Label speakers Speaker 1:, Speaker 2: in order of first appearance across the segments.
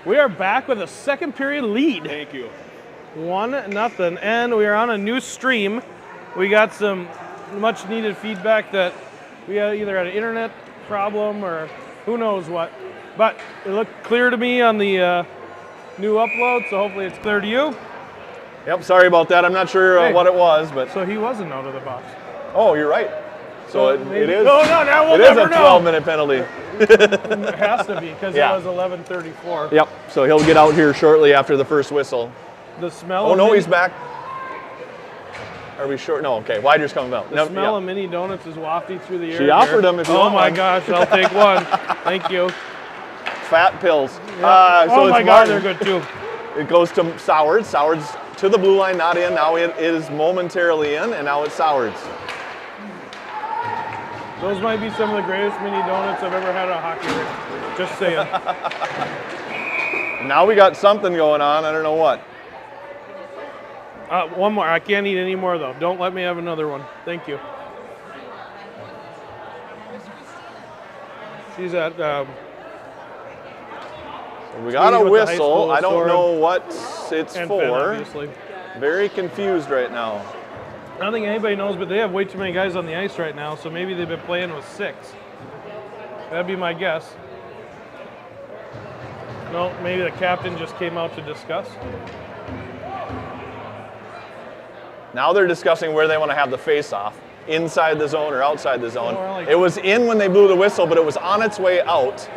Speaker 1: We are back with a second period lead.
Speaker 2: Thank you.
Speaker 1: 1-0, and we are on a new stream. We got some much needed feedback that we either had an internet problem or who knows what. But it looked clear to me on the new upload, so hopefully it's clear to you.
Speaker 2: Yep, sorry about that. I'm not sure what it was, but.
Speaker 1: So he wasn't out of the box.
Speaker 2: Oh, you're right. So it is.
Speaker 1: No, now we'll
Speaker 2: it is
Speaker 1: never
Speaker 2: a 12-minute penalty.
Speaker 1: It has to be because
Speaker 2: Yeah.
Speaker 1: it was 11:34.
Speaker 2: Yep. So he'll get out here shortly after the first whistle.
Speaker 1: The smell.
Speaker 2: Oh
Speaker 1: of
Speaker 2: no,
Speaker 1: mini,
Speaker 2: he's back. Are we short? No. Okay. Wider's coming out.
Speaker 1: The smell of mini donuts is wafting through the air.
Speaker 2: She offered them if you
Speaker 1: Oh
Speaker 2: want
Speaker 1: my
Speaker 2: one.
Speaker 1: gosh, I'll take one. Thank you.
Speaker 2: Fat pills.
Speaker 1: Yeah.
Speaker 2: So
Speaker 1: Oh my
Speaker 2: it's
Speaker 1: God,
Speaker 2: Martin.
Speaker 1: they're good too.
Speaker 2: It goes to Sowards. Sowards to the blue line, not in. Now it is momentarily in, and now it's Sowards.
Speaker 1: Those might be some of the greatest mini donuts I've ever had at a hockey rink. Just saying.
Speaker 2: Now we got something going on. I don't know what.
Speaker 1: One more. I can't eat any more though. Don't let me have another one. Thank you. She's at.
Speaker 2: We got a
Speaker 1: with the high
Speaker 2: whistle.
Speaker 1: school
Speaker 2: I don't
Speaker 1: sword.
Speaker 2: know what it's
Speaker 1: and Finn,
Speaker 2: for.
Speaker 1: obviously.
Speaker 2: Very confused right now.
Speaker 1: I don't think anybody knows, but they have way too many guys on the ice right now, so maybe they've been playing with 6. That'd be my guess. No, maybe the captain just came out to discuss.
Speaker 2: Now they're discussing where they want to have the face-off, inside the zone or outside the zone.
Speaker 1: More like-
Speaker 2: It was in when they blew the whistle, but it was on its way out.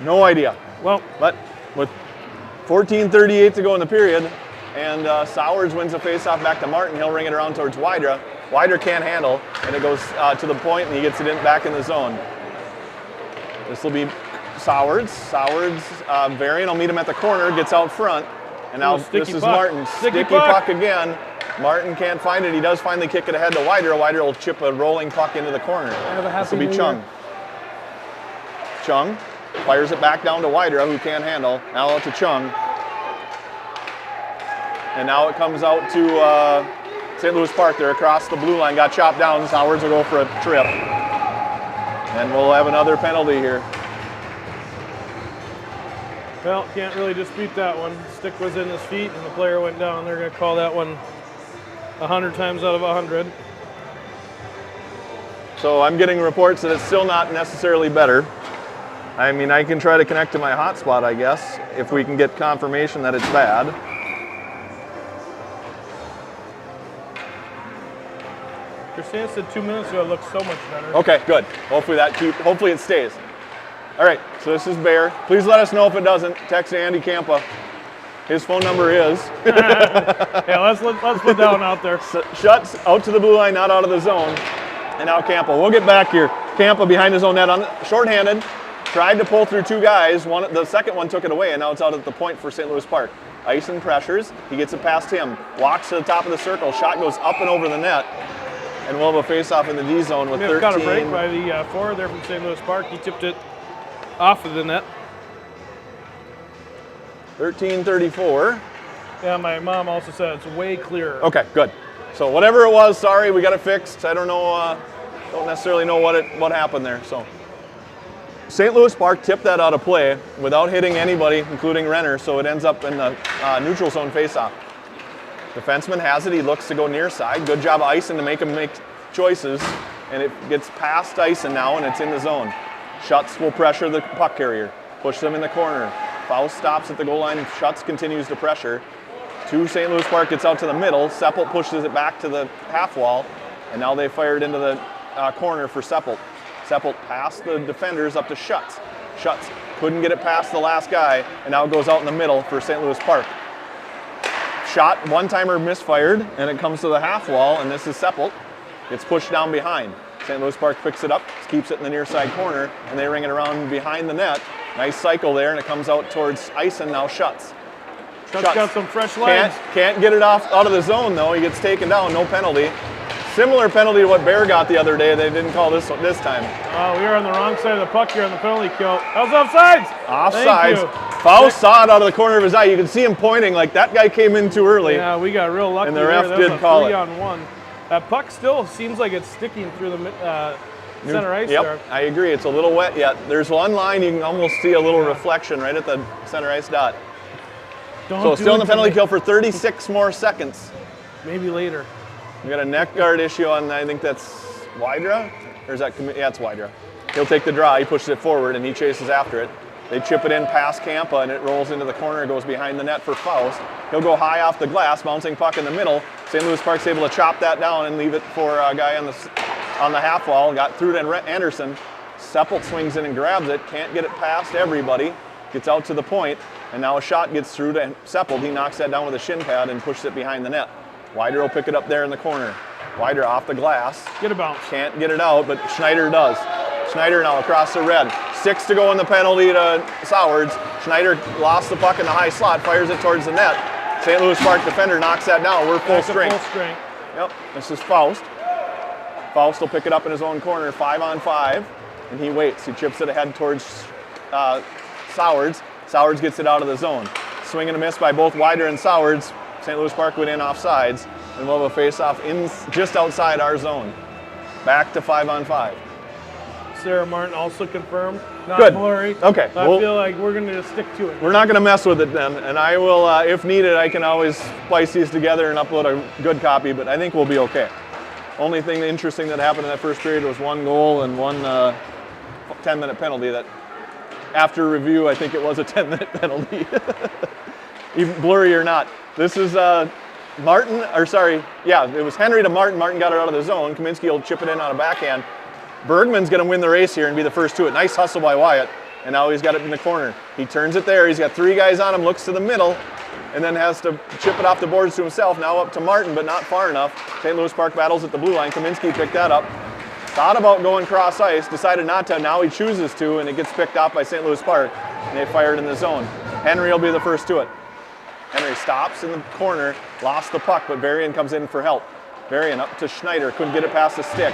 Speaker 2: No idea.
Speaker 1: Well,
Speaker 2: But with 14:38 to go in the period, and Sowards wins the face-off back to Martin, he'll ring it around towards Wydra. Wydra can't handle, and it goes to the point, and he gets it back in the zone. This will be Sowards. Sowards, Varian will meet him at the corner, gets out front, and now this is
Speaker 1: puck.
Speaker 2: Martin.
Speaker 1: Sticky
Speaker 2: Sticky
Speaker 1: puck.
Speaker 2: puck again. Martin can't find it. He does finally kick it ahead to Wydra. Wydra will chip a rolling puck into the corner.
Speaker 1: Have a happy
Speaker 2: This will be
Speaker 1: New
Speaker 2: Chung.
Speaker 1: Year.
Speaker 2: Chung fires it back down to Wydra, who can't handle. Now out to Chung. And now it comes out to St. Louis Park. They're across the blue line. Got chopped down. Sowards will go for a trip. And we'll have another penalty here.
Speaker 1: well, can't really dispute that one. Stick was in his feet, and the player went down. They're going to call that one 100 times out of 100.
Speaker 2: So I'm getting reports that it's still not necessarily better. I mean, I can try to connect to my hotspot, I guess, if we can get confirmation that it's bad.
Speaker 1: Christina said 2 minutes ago it looked so much better.
Speaker 2: Okay, good. Hopefully it stays. All right, so this is Bear. Please let us know if it doesn't. Text Andy Campa. His phone number is.
Speaker 1: Yeah, let's put that one out there.
Speaker 2: Shuts out to the blue line, not out of the zone. And now Campa. We'll get back here. Campa behind his own net, shorthanded. Tried to pull through 2 guys. The second one took it away, and now it's out at the point for St. Louis Park. Ison pressures. He gets it past him. Walks to the top of the circle. Shot goes up and over the net. And we'll have a face-off in the D zone with 13.
Speaker 1: Got a break by the forward there from St. Louis Park. He tipped it off of the net.
Speaker 2: 13:34.
Speaker 1: Yeah, my mom also said it's way clearer.
Speaker 2: Okay, good. So whatever it was, sorry, we got it fixed. I don't know, don't necessarily know what happened there. So St. Louis Park tipped that out of play without hitting anybody, including Renner. So it ends up in the neutral zone faceoff. Defenseman has it. He looks to go near side. Good job, Ison, to make him make choices. And it gets past Ison now, and it's in the zone. Schutz will pressure the puck carrier. Push them in the corner. Faust stops at the goal line. Schutz continues to pressure. To St. Louis Park, gets out to the middle. Seppelt pushes it back to the half wall. And now they fired into the corner for Seppelt. Seppelt past the defenders up to Schutz. Schutz couldn't get it past the last guy, and now it goes out in the middle for St. Louis Park. Shot, one-timer misfired, and it comes to the half wall, and this is Seppelt. It's pushed down behind. St. Louis Park picks it up, keeps it in the near side corner, and they ring it around behind the net. Nice cycle there, and it comes out towards Ison, now Schutz.
Speaker 1: Schutz got some fresh legs.
Speaker 2: Can't get it out of the zone, though. He gets taken down, no penalty. Similar penalty to what Bear got the other day. They didn't call this time.
Speaker 1: Oh, we are on the wrong side of the puck here on the penalty kill. That was offsides.
Speaker 2: Offsides. Faust saw it out of the corner of his eye. You can see him pointing like that guy came in too early.
Speaker 1: Yeah, we got real lucky
Speaker 2: And the ref
Speaker 1: there.
Speaker 2: did call it.
Speaker 1: That was a 3-on-1. That puck still seems like it's sticking through the center ice
Speaker 2: Yep,
Speaker 1: there.
Speaker 2: I agree. It's a little wet yet. There's one line you can almost see a little reflection right at the center ice dot. So still in the penalty kill for 36 more seconds.
Speaker 1: Maybe later.
Speaker 2: We got a neck guard issue on, I think that's Wydra? Or is that, yeah, it's Wydra. He'll take the draw, he pushes it forward, and he chases after it. They chip it in past Campa, and it rolls into the corner, goes behind the net for Faust. He'll go high off the glass, bouncing puck in the middle. St. Louis Park's able to chop that down and leave it for a guy on the half wall. Got through to Anderson. Seppelt swings in and grabs it, can't get it past everybody. Gets out to the point, and now a shot gets through to Seppelt. He knocks that down with a shin pad and pushes it behind the net. Wider will pick it up there in the corner. Wider off the glass.
Speaker 1: Get a bounce.
Speaker 2: Can't get it out, but Schneider does. Schneider now across the red. 6 to go in the penalty to Sowards. Schneider lost the puck in the high slot, fires it towards the net. St. Louis Park defender knocks that down. We're full strength.
Speaker 1: Full strength.
Speaker 2: Yep, this is Faust. Faust will pick it up in his own corner, 5-on-5, and he waits. He chips it ahead towards Sowards. Sowards gets it out of the zone. Swing and a miss by both Wider and Sowards. St. Louis Park went in off sides, and we'll have a face-off just outside our zone. Back to 5-on-5.
Speaker 1: Sarah Martin also confirmed. Not
Speaker 2: Good.
Speaker 1: blurry.
Speaker 2: Okay.
Speaker 1: I feel like we're going to just stick to it.
Speaker 2: We're not going to mess with it then, and I will, if needed, I can always splice these together and upload a good copy, but I think we'll be okay. Only thing interesting that happened in that first period was one goal and one 10-minute penalty that, after review, I think it was a 10-minute penalty. Even blurry or not. This is Martin, or sorry, yeah, it was Henry to Martin. Martin got it out of the zone. Kaminsky will chip it in on a backhand. Bergman's going to win the race here and be the first to it. Nice hustle by Wyatt, and now he's got it in the corner. He turns it there. He's got 3 guys on him, looks to the middle, and then has to chip it off the boards to himself. Now up to Martin, but not far enough. St. Louis Park battles at the blue line. Kaminsky picked that up. Thought about going cross ice, decided not to. Now he chooses to, and it gets picked off by St. Louis Park, and they fire it in the zone. Henry will be the first to it. Henry stops in the corner, lost the puck, but Varian comes in for help. Varian up to Schneider, couldn't get it past the stick.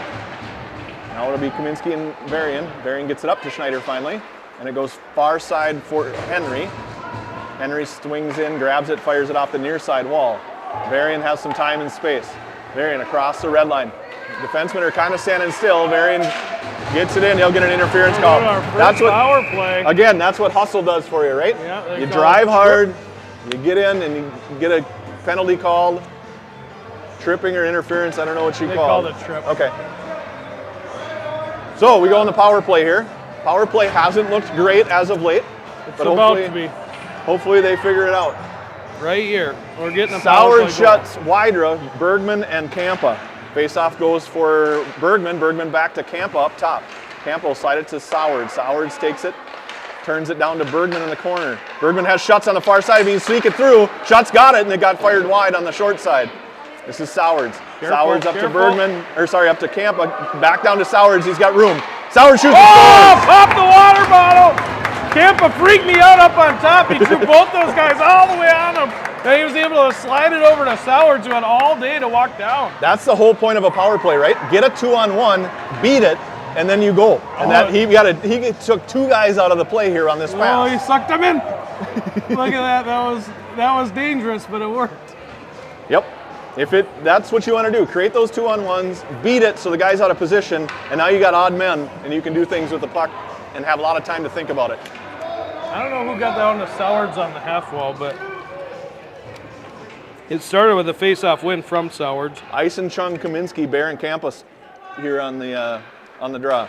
Speaker 2: Now it'll be Kaminsky and Varian. Varian gets it up to Schneider finally, and it goes far side for Henry. Henry swings in, grabs it, fires it off the near side wall. Varian has some time and space. Varian across the red line. Defensemen are kind of standing still. Varian gets it in, he'll get an interference call.
Speaker 1: That's what power play.
Speaker 2: Again, that's what hustle does for you, right?
Speaker 1: Yeah,
Speaker 2: you drive hard, you get in, and you get a penalty called. Tripping or interference, I don't know what you call it.
Speaker 1: They called it trip.
Speaker 2: Okay. So we go on the power play here. Power play hasn't looked great as of late.
Speaker 1: It's about to be.
Speaker 2: Hopefully they figure it out.
Speaker 1: Right here. We're getting a power play.
Speaker 2: Sowards shuts Wydra, Bergman, and Campa. Face-off goes for Bergman. Bergman back to Campa up top. Campa will slide it to Sowards. Sowards takes it, turns it down to Bergman in the corner. Bergman has Schutz on the far side. If he can sneak it through, Schutz got it, and it got fired wide on the short side. This is Sowards. Sowards up to Bergman, up to Campa, back down to Sowards. He's got room. Sowards shoots.
Speaker 1: Oh, pop the water bottle! Campa freaked me out up on top. He threw both those guys all the way on him. And he was able to slide it over to Sowards, who had all day to walk down.
Speaker 2: That's the whole point of a power play, right? Get a 2-on-1, beat it, and then you go. And that he took 2 guys out of the play here on this pass.
Speaker 1: Oh, he sucked them in. Look at that. That was dangerous, but it worked.
Speaker 2: Yep. That's what you want to do. Create those 2-on-1s, beat it so the guy's out of position, and now you got odd men, and you can do things with the puck and have a lot of time to think about it.
Speaker 1: I don't know who got that on the Sowards on the half wall, but it started with a face-off win from Sowards.
Speaker 2: Ison, Chung, Kaminsky, Bear, and Campus here on the draw.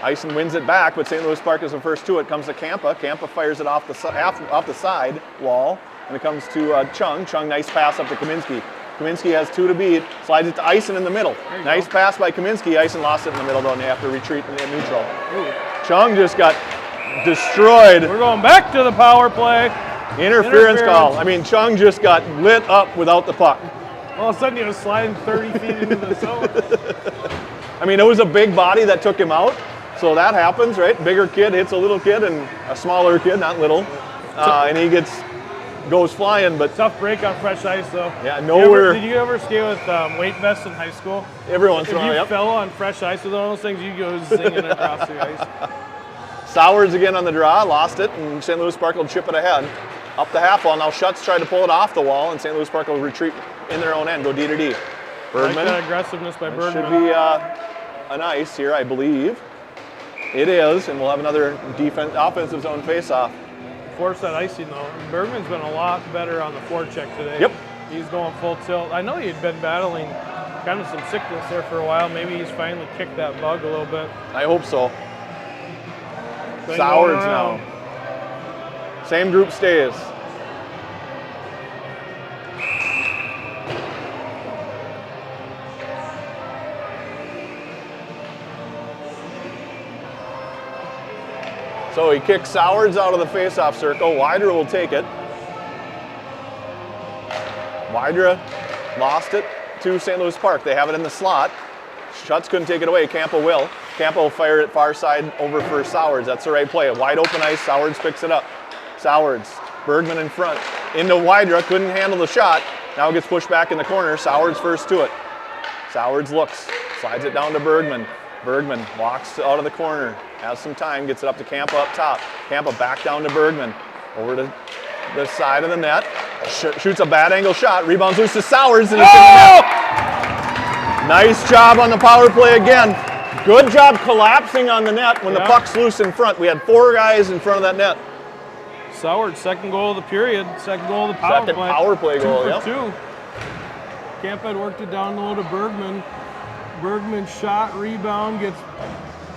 Speaker 2: Ison wins it back, but St. Louis Park is the first to it. Comes to Campa. Campa fires it off the side wall, and it comes to Chung. Chung, nice pass up to Kaminsky. Kaminsky has 2 to beat, slides it to Ison in the middle. Nice pass by Kaminsky. Ison lost it in the middle, though, and they have to retreat in neutral.
Speaker 1: Ooh.
Speaker 2: Chung just got destroyed.
Speaker 1: We're going back to the power play.
Speaker 2: Interference call. I mean, Chung just got lit up without the puck.
Speaker 1: All of a sudden, he was sliding 30 feet into the zone.
Speaker 2: I mean, it was a big body that took him out, so that happens, right? Bigger kid hits a little kid, and a smaller kid, not little, and he goes flying. But
Speaker 1: tough break on fresh ice, though.
Speaker 2: Yeah, nowhere.
Speaker 1: Did you ever skate with weight vests in high school?
Speaker 2: Every once in a while,
Speaker 1: If you fell on fresh ice with one of those things, you go zinging across the ice.
Speaker 2: Sowards again on the draw, lost it, and St. Louis Park will chip it ahead. Up the half wall, now Schutz tried to pull it off the wall, and St. Louis Park will retreat in their own end, go D to D. Bergman.
Speaker 1: Like that aggressiveness by Bergman.
Speaker 2: Should be an ice here, I believe. It is, and we'll have another offensive zone face-off.
Speaker 1: Force that icing though. Bergman's been a lot better on the forecheck today.
Speaker 2: Yep.
Speaker 1: He's going full tilt. I know he'd been battling kind of some sickness there for a while. Maybe he's finally kicked that bug a little bit.
Speaker 2: I hope so.
Speaker 1: Been
Speaker 2: Sowards
Speaker 1: going
Speaker 2: now.
Speaker 1: around.
Speaker 2: Same group stays. So he kicks Sowards out of the face-off circle. Wydra will take it. Wydra lost it to St. Louis Park. They have it in the slot. Schutz couldn't take it away. Campa will. Campa will fire it far side over for Sowards. That's the right play. Wide open ice. Sowards picks it up. Sowards. Bergman in front. Into Wydra. Couldn't handle the shot. Now it gets pushed back in the corner. Sowards first to it. Sowards looks. Slides it down to Bergman. Bergman walks out of the corner. Has some time. Gets it up to Campa up top. Campa back down to Bergman. Over to the side of the net. Shoots a bad angle shot. Rebounds loose to Sowards. And it's in the net. Nice job on the power play again. Good job collapsing on the net when the puck's loose in front. We had 4 guys in front of that net.
Speaker 1: Sowards, second goal of the period, second goal of the power play.
Speaker 2: Second power play goal,
Speaker 1: 2
Speaker 2: yep.
Speaker 1: for 2. Campa had worked it down low to Bergman. Bergman shot, rebound, gets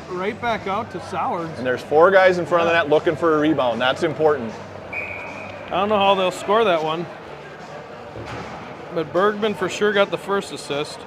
Speaker 1: right back out to Sowards.
Speaker 2: And there's 4 guys in front of the net looking for a rebound. That's important.
Speaker 1: I don't know how they'll score that one. But Bergman for sure got the first assist.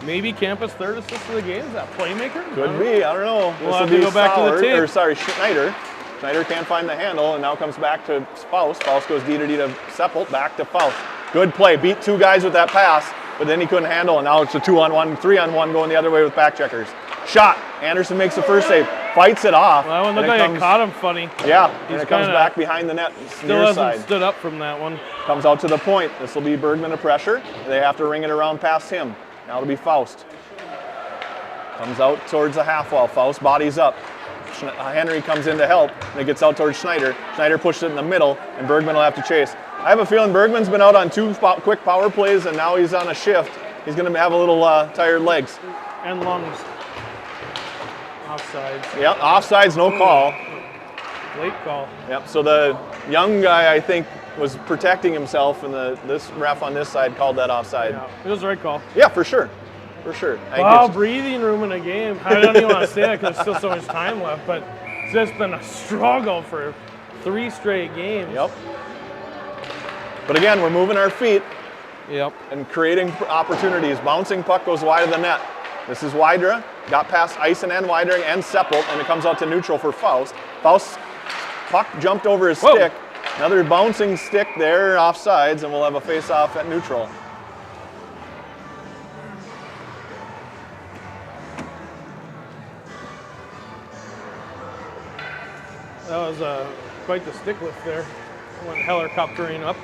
Speaker 1: Maybe Campa's third assist of the game. Is that playmaker?
Speaker 2: Could be. I don't know.
Speaker 1: We'll have to go back to the tape.
Speaker 2: Or sorry, Schneider. Schneider can't find the handle and now comes back to Faust. Faust goes D to D to Seppelt, back to Faust. Good play. Beat 2 guys with that pass, but then he couldn't handle, and now it's a 2-on-1, 3-on-1 going the other way with back checkers. Shot. Anderson makes the first save. Fights it off.
Speaker 1: Well, that one looked like it caught him funny.
Speaker 2: Yeah, and it comes back behind the net.
Speaker 1: Still hasn't stood up from that one.
Speaker 2: Comes out to the point. This will be Bergman to pressure. They have to ring it around past him. Now it'll be Faust. Comes out towards the half wall. Faust bodies up. Henry comes in to help, and it gets out towards Schneider. Schneider pushes it in the middle, and Bergman will have to chase. I have a feeling Bergman's been out on 2 quick power plays, and now he's on a shift. He's going to have a little tired legs.
Speaker 1: And lungs. Offsides.
Speaker 2: Yep, offsides, no call.
Speaker 1: Late call.
Speaker 2: Yep, so the young guy, I think, was protecting himself, and this ref on this side called that offside.
Speaker 1: Yeah, it was the right call.
Speaker 2: Yeah, for sure. For sure.
Speaker 1: Wow, breathing room in a game. I don't even want to say that because there's still so much time left, but it's just been a struggle for 3 straight games.
Speaker 2: Yep. But again, we're moving our feet.
Speaker 1: Yep.
Speaker 2: And creating opportunities. Bouncing puck goes wide of the net. This is Wydra. Got past Eisen and Wydra and Seppelt, and it comes out to neutral for Faust. Faust's puck jumped over his stick. Another bouncing stick there, offsides, and we'll have a face-off at neutral.
Speaker 1: That was quite the stick lift there. Went helicoptering up.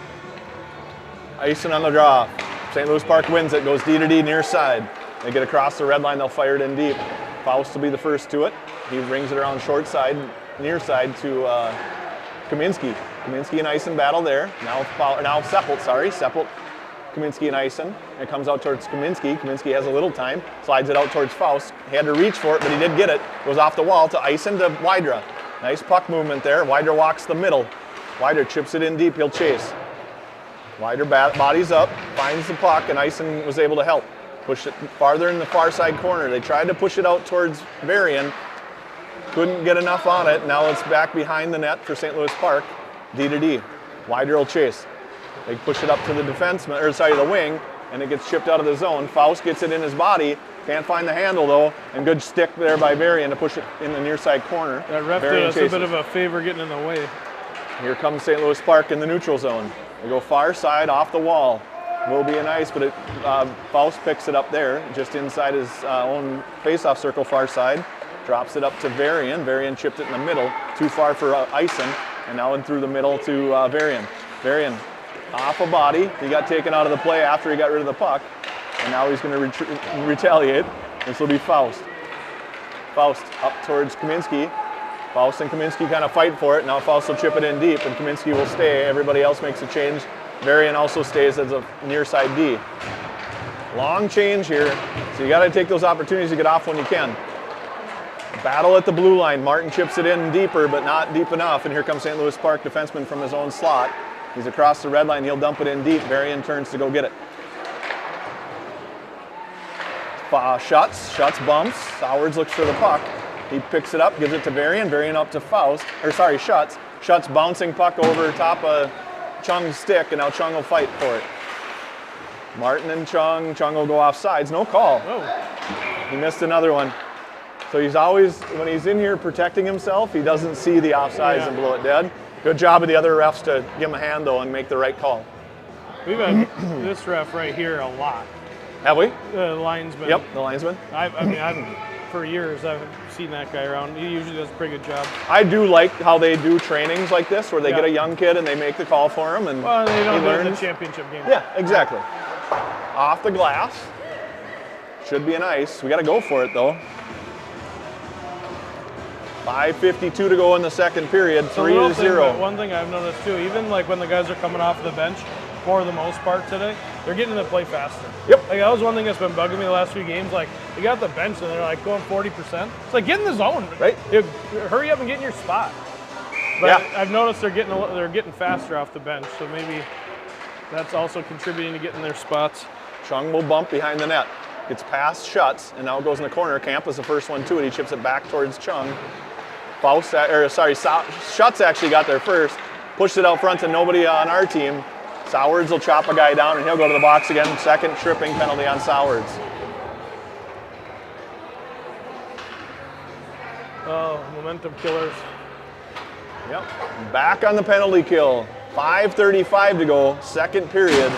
Speaker 2: Eisen on the draw. St. Louis Park wins it, goes D to D near side. They get across the red line, they'll fire it in deep. Faust will be the first to it. He brings it around short side, near side to Kaminski. Kaminski and Eisen battle there. Now Seppelt, Seppelt, Kaminski and Eisen. It comes out towards Kaminski. Kaminski has a little time, slides it out towards Faust. He had to reach for it, but he did get it. Goes off the wall to Eisen to Wydra. Nice puck movement there. Wydra walks the middle. Wydra chips it in deep, he'll chase. Wydra bodies up, finds the puck, and Eisen was able to help. Push it farther in the far side corner. They tried to push it out towards Varian. Couldn't get enough on it. Now it's back behind the net for St. Louis Park. D to D. Wydra will chase. They push it up to the defenseman, or sorry, the wing, and it gets chipped out of the zone. Faust gets it in his body. Can't find the handle though, and good stick there by Varian to push it in the near side corner.
Speaker 1: That ref did us a bit of a favor getting in the way.
Speaker 2: Here comes St. Louis Park in the neutral zone. They go far side off the wall. Will be an ice, but Faust picks it up there, just inside his own face-off circle, far side. Drops it up to Varian. Varian chipped it in the middle, too far for Eisen, and now in through the middle to Varian. Varian off a body. He got taken out of the play after he got rid of the puck, and now he's going to retaliate. This will be Faust. Faust up towards Kaminski. Faust and Kaminski kind of fight for it. Now Faust will chip it in deep, and Kaminski will stay. Everybody else makes a change. Varian also stays as a near side D. Long change here, so you got to take those opportunities to get off when you can. Battle at the blue line. Martin chips it in deeper, but not deep enough. And here comes St. Louis Park defenseman from his own slot. He's across the red line. He'll dump it in deep. Varian turns to go get it. Schutz bumps. Sowards looks for the puck. He picks it up, gives it to Varian. Varian up to Schutz. Schutz bouncing puck over top of Chung's stick, and now Chung will fight for it. Martin and Chung will go off sides. No call.
Speaker 1: Whoa.
Speaker 2: He missed another one. So he's always, when he's in here protecting himself, he doesn't see the offsides and blow it dead. Good job of the other refs to give him a hand, though, and make the right call.
Speaker 1: We've had this ref right here a lot.
Speaker 2: Have we?
Speaker 1: The linesman.
Speaker 2: Yep, the linesman.
Speaker 1: For years, I've seen that guy around. He usually does a pretty good job.
Speaker 2: I do like how they do trainings like this, where they get a young kid and they make the call for him, and
Speaker 1: well, they don't
Speaker 2: he
Speaker 1: do it in
Speaker 2: learns.
Speaker 1: the championship game.
Speaker 2: Yeah, exactly. Off the glass. Should be an ice. We got to go for it, though. 5:52 to go in the second period, 3-0.
Speaker 1: One thing I've noticed too, even like when the guys are coming off the bench, for the most part today, they're getting to play faster.
Speaker 2: Yep.
Speaker 1: Like that was one thing that's been bugging me the last few games. Like they got the bench and they're like going 40%. It's like get in the zone,
Speaker 2: right?
Speaker 1: Hurry up and get in your spot. But I've noticed they're getting faster off the bench, so maybe that's also contributing to getting their spots.
Speaker 2: Chung will bump behind the net. Gets past Schutz, and now it goes in the corner. Camp is the first one to it. He chips it back towards Chung. Schutz actually got there first. Pushed it out front to nobody on our team. Sowards will chop a guy down, and he'll go to the box again. Second tripping penalty on Sowards.
Speaker 1: Oh, momentum killers.
Speaker 2: Yep, back on the penalty kill. 5:35 to go, second period.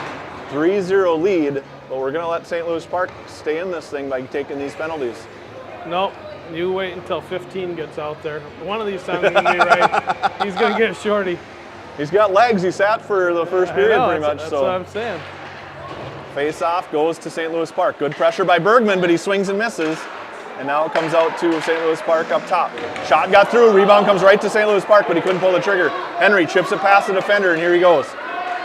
Speaker 2: 3-0 lead, but we're going to let St. Louis Park stay in this thing by taking these penalties.
Speaker 1: Nope. You wait until 15 gets out there. One of these times he's going to be right. He's going to get shorty.
Speaker 2: He's got legs. He sat for the first period pretty much.
Speaker 1: That's what I'm saying.
Speaker 2: Face-off goes to St. Louis Park. Good pressure by Bergman, but he swings and misses. And now it comes out to St. Louis Park up top. Shot got through. Rebound comes right to St. Louis Park, but he couldn't pull the trigger. Henry chips it past the defender, and here he goes.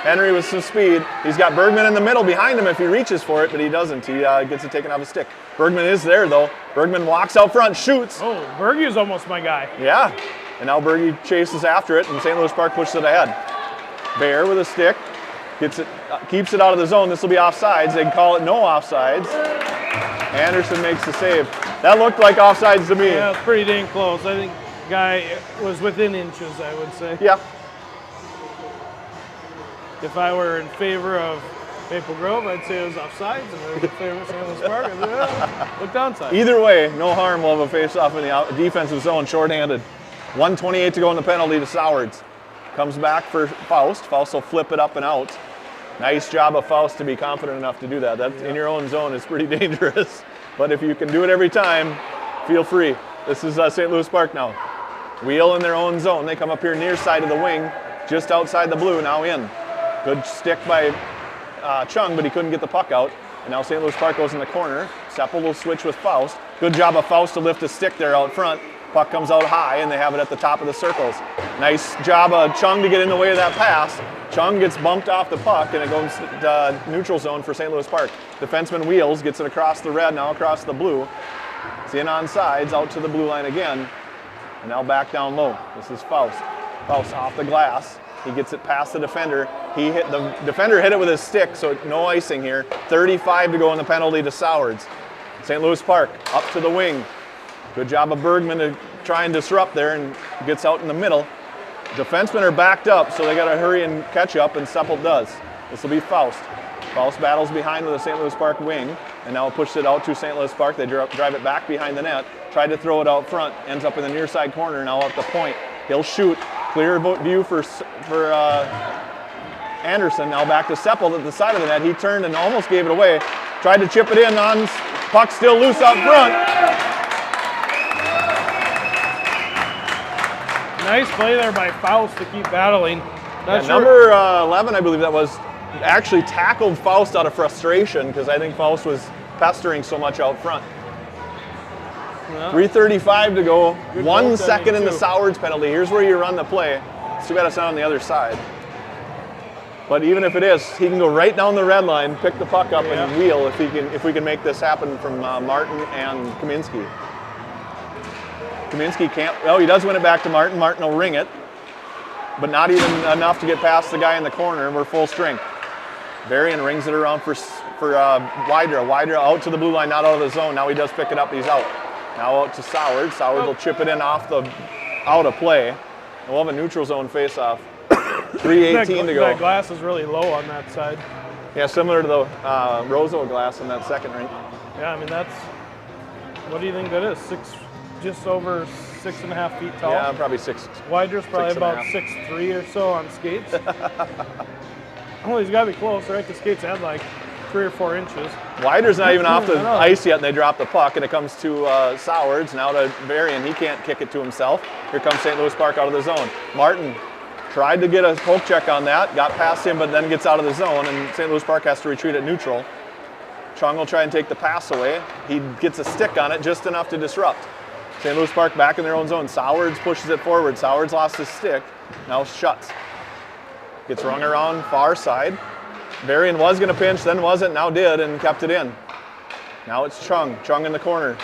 Speaker 2: Henry with some speed. He's got Bergman in the middle behind him if he reaches for it, but he doesn't. He gets it taken off his stick. Bergman is there, though. Bergman walks out front, shoots.
Speaker 1: Oh, Bergie's almost my guy.
Speaker 2: Yeah, and now Bergie chases after it, and St. Louis Park pushes it ahead. Bear with a stick, gets it, keeps it out of the zone. This will be offsides. They can call it no offsides. Anderson makes the save. That looked like offsides to me.
Speaker 1: Yeah, it's pretty dang close. I think guy was within inches, I would say.
Speaker 2: Yeah.
Speaker 1: If I were in favor of Maple Grove, I'd say it was offsides. And if I was in favor of St. Louis Park, I'd say, look downside.
Speaker 2: Either way, no harm. We'll have a face-off in the defensive zone, shorthanded. 1:28 to go in the penalty to Sowards. Comes back for Faust. Faust will flip it up and out. Nice job of Faust to be confident enough to do that. That in your own zone is pretty dangerous. But if you can do it every time, feel free. This is St. Louis Park now. Wheel in their own zone. They come up here near side of the wing, just outside the blue, now in. Good stick by Chung, but he couldn't get the puck out. And now St. Louis Park goes in the corner. Seppel will switch with Faust. Good job of Faust to lift a stick there out front. Puck comes out high, and they have it at the top of the circles. Nice job of Chung to get in the way of that pass. Chung gets bumped off the puck, and it goes to neutral zone for St. Louis Park. Defenseman Wheels gets it across the red, now across the blue. It's in on sides, out to the blue line again. And now back down low. This is Faust. Faust off the glass. He gets it past the defender. The defender hit it with his stick, so no icing here. 35 to go in the penalty to Sowards. St. Louis Park up to the wing. Good job of Bergman to try and disrupt there, and gets out in the middle. Defensemen are backed up, so they got to hurry and catch up, and Seppel does. This will be Faust. Faust battles behind with a St. Louis Park wing, and now pushes it out to St. Louis Park. They drive it back behind the net. Tried to throw it out front. Ends up in the near side corner, now at the point. He'll shoot. Clear view for Anderson. Now back to Seppel at the side of the net. He turned and almost gave it away. Tried to chip it in on puck still loose out front.
Speaker 1: Nice play there by Faust to keep battling.
Speaker 2: Number 11, I believe that was, actually tackled Faust out of frustration because I think Faust was pestering so much out front. Yeah. 3:35 to go.
Speaker 1: Good
Speaker 2: 1 second in the
Speaker 1: too.
Speaker 2: Sowards penalty. Here's where you run the play. It's too bad it's not on the other side. But even if it is, he can go right down the red line, pick the puck up, and wheel if we can make this happen from Martin and Kaminski. Kaminski can't. Oh, he does win it back to Martin. Martin will ring it, but not even enough to get past the guy in the corner. We're full strength. Varian rings it around for Wydra. Wydra out to the blue line, not out of the zone. Now he does pick it up. He's out. Now out to Soward. Soward will chip it in out of play. And we'll have a neutral zone face-off. 3:18 to go.
Speaker 1: That glass is really low on that side.
Speaker 2: Yeah, similar to the Roseau glass in that second rink.
Speaker 1: Yeah, I mean that's. What do you think that is? Just over 6.5 feet tall.
Speaker 2: Yeah, probably 6.
Speaker 1: Wydra's probably about 6'3" or so on skates. Oh, he's got to be close, right? The skates had like 3 or 4 inches.
Speaker 2: Wydra's not even off the ice yet, and they drop the puck, and it comes to Sowards. Now to Varian. He can't kick it to himself. Here comes St. Louis Park out of the zone. Martin tried to get a poke check on that, got past him, but then gets out of the zone, and St. Louis Park has to retreat at neutral. Chung will try and take the pass away. He gets a stick on it, just enough to disrupt. St. Louis Park back in their own zone. Sowards pushes it forward. Sowards lost his stick. Now shuts. Gets rung around far side. Varian was going to pinch, then wasn't, now did, and kept it in. Now it's Chung. Chung in the corner.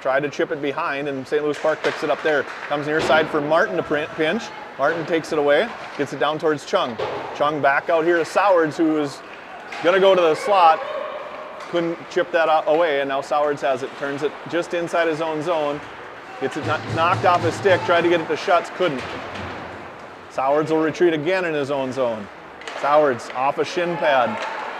Speaker 2: Tried to chip it behind, and St. Louis Park picks it up there. Comes near side for Martin to pinch. Martin takes it away, gets it down towards Chung. Chung back out here to Sowards, who is going to go to the slot. Couldn't chip that away, and now Sowards has it. Turns it just inside his own zone. Gets it knocked off his stick, tried to get it to Schutz, couldn't. Sowards will retreat again in his own zone. Sowards off a shin pad.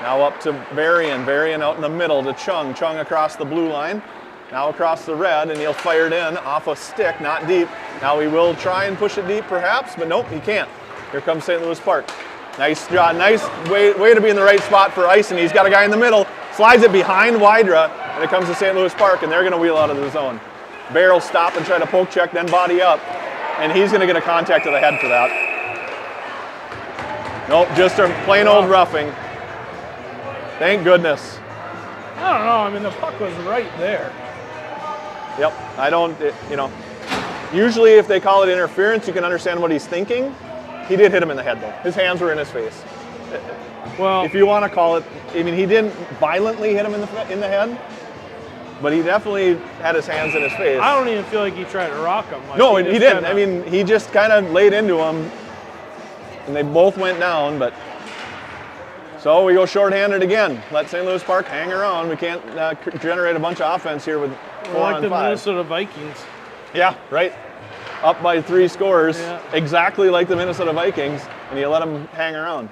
Speaker 2: Now up to Varian. Varian out in the middle to Chung. Chung across the blue line. Now across the red, and he'll fire it in off a stick, not deep. Now he will try and push it deep perhaps, but nope, he can't. Here comes St. Louis Park. Nice shot, nice way to be in the right spot for icing. He's got a guy in the middle, slides it behind Wydra, and it comes to St. Louis Park, and they're going to wheel out of the zone. Bear will stop and try to poke check, then body up, and he's going to get a contact to the head for that. Nope, just a plain old roughing. Thank goodness.
Speaker 1: I don't know, I mean the puck was right there.
Speaker 2: Yep, usually if they call it interference, you can understand what he's thinking. He did hit him in the head though. His hands were in his face. Well, if you want to call it, I mean, he didn't violently hit him in the head, but he definitely had his hands in his face.
Speaker 1: I don't even feel like he tried to rock him. Like
Speaker 2: no, he didn't. I mean, he just kind of laid into him, and they both went down, but... So we go shorthanded again. Let St. Louis Park hang around. We can't generate a bunch of offense here with 4
Speaker 1: like
Speaker 2: on
Speaker 1: the
Speaker 2: 5.
Speaker 1: Minnesota Vikings.
Speaker 2: Yeah, right. Up by 3 scores, exactly like the Minnesota Vikings, and you let them hang around.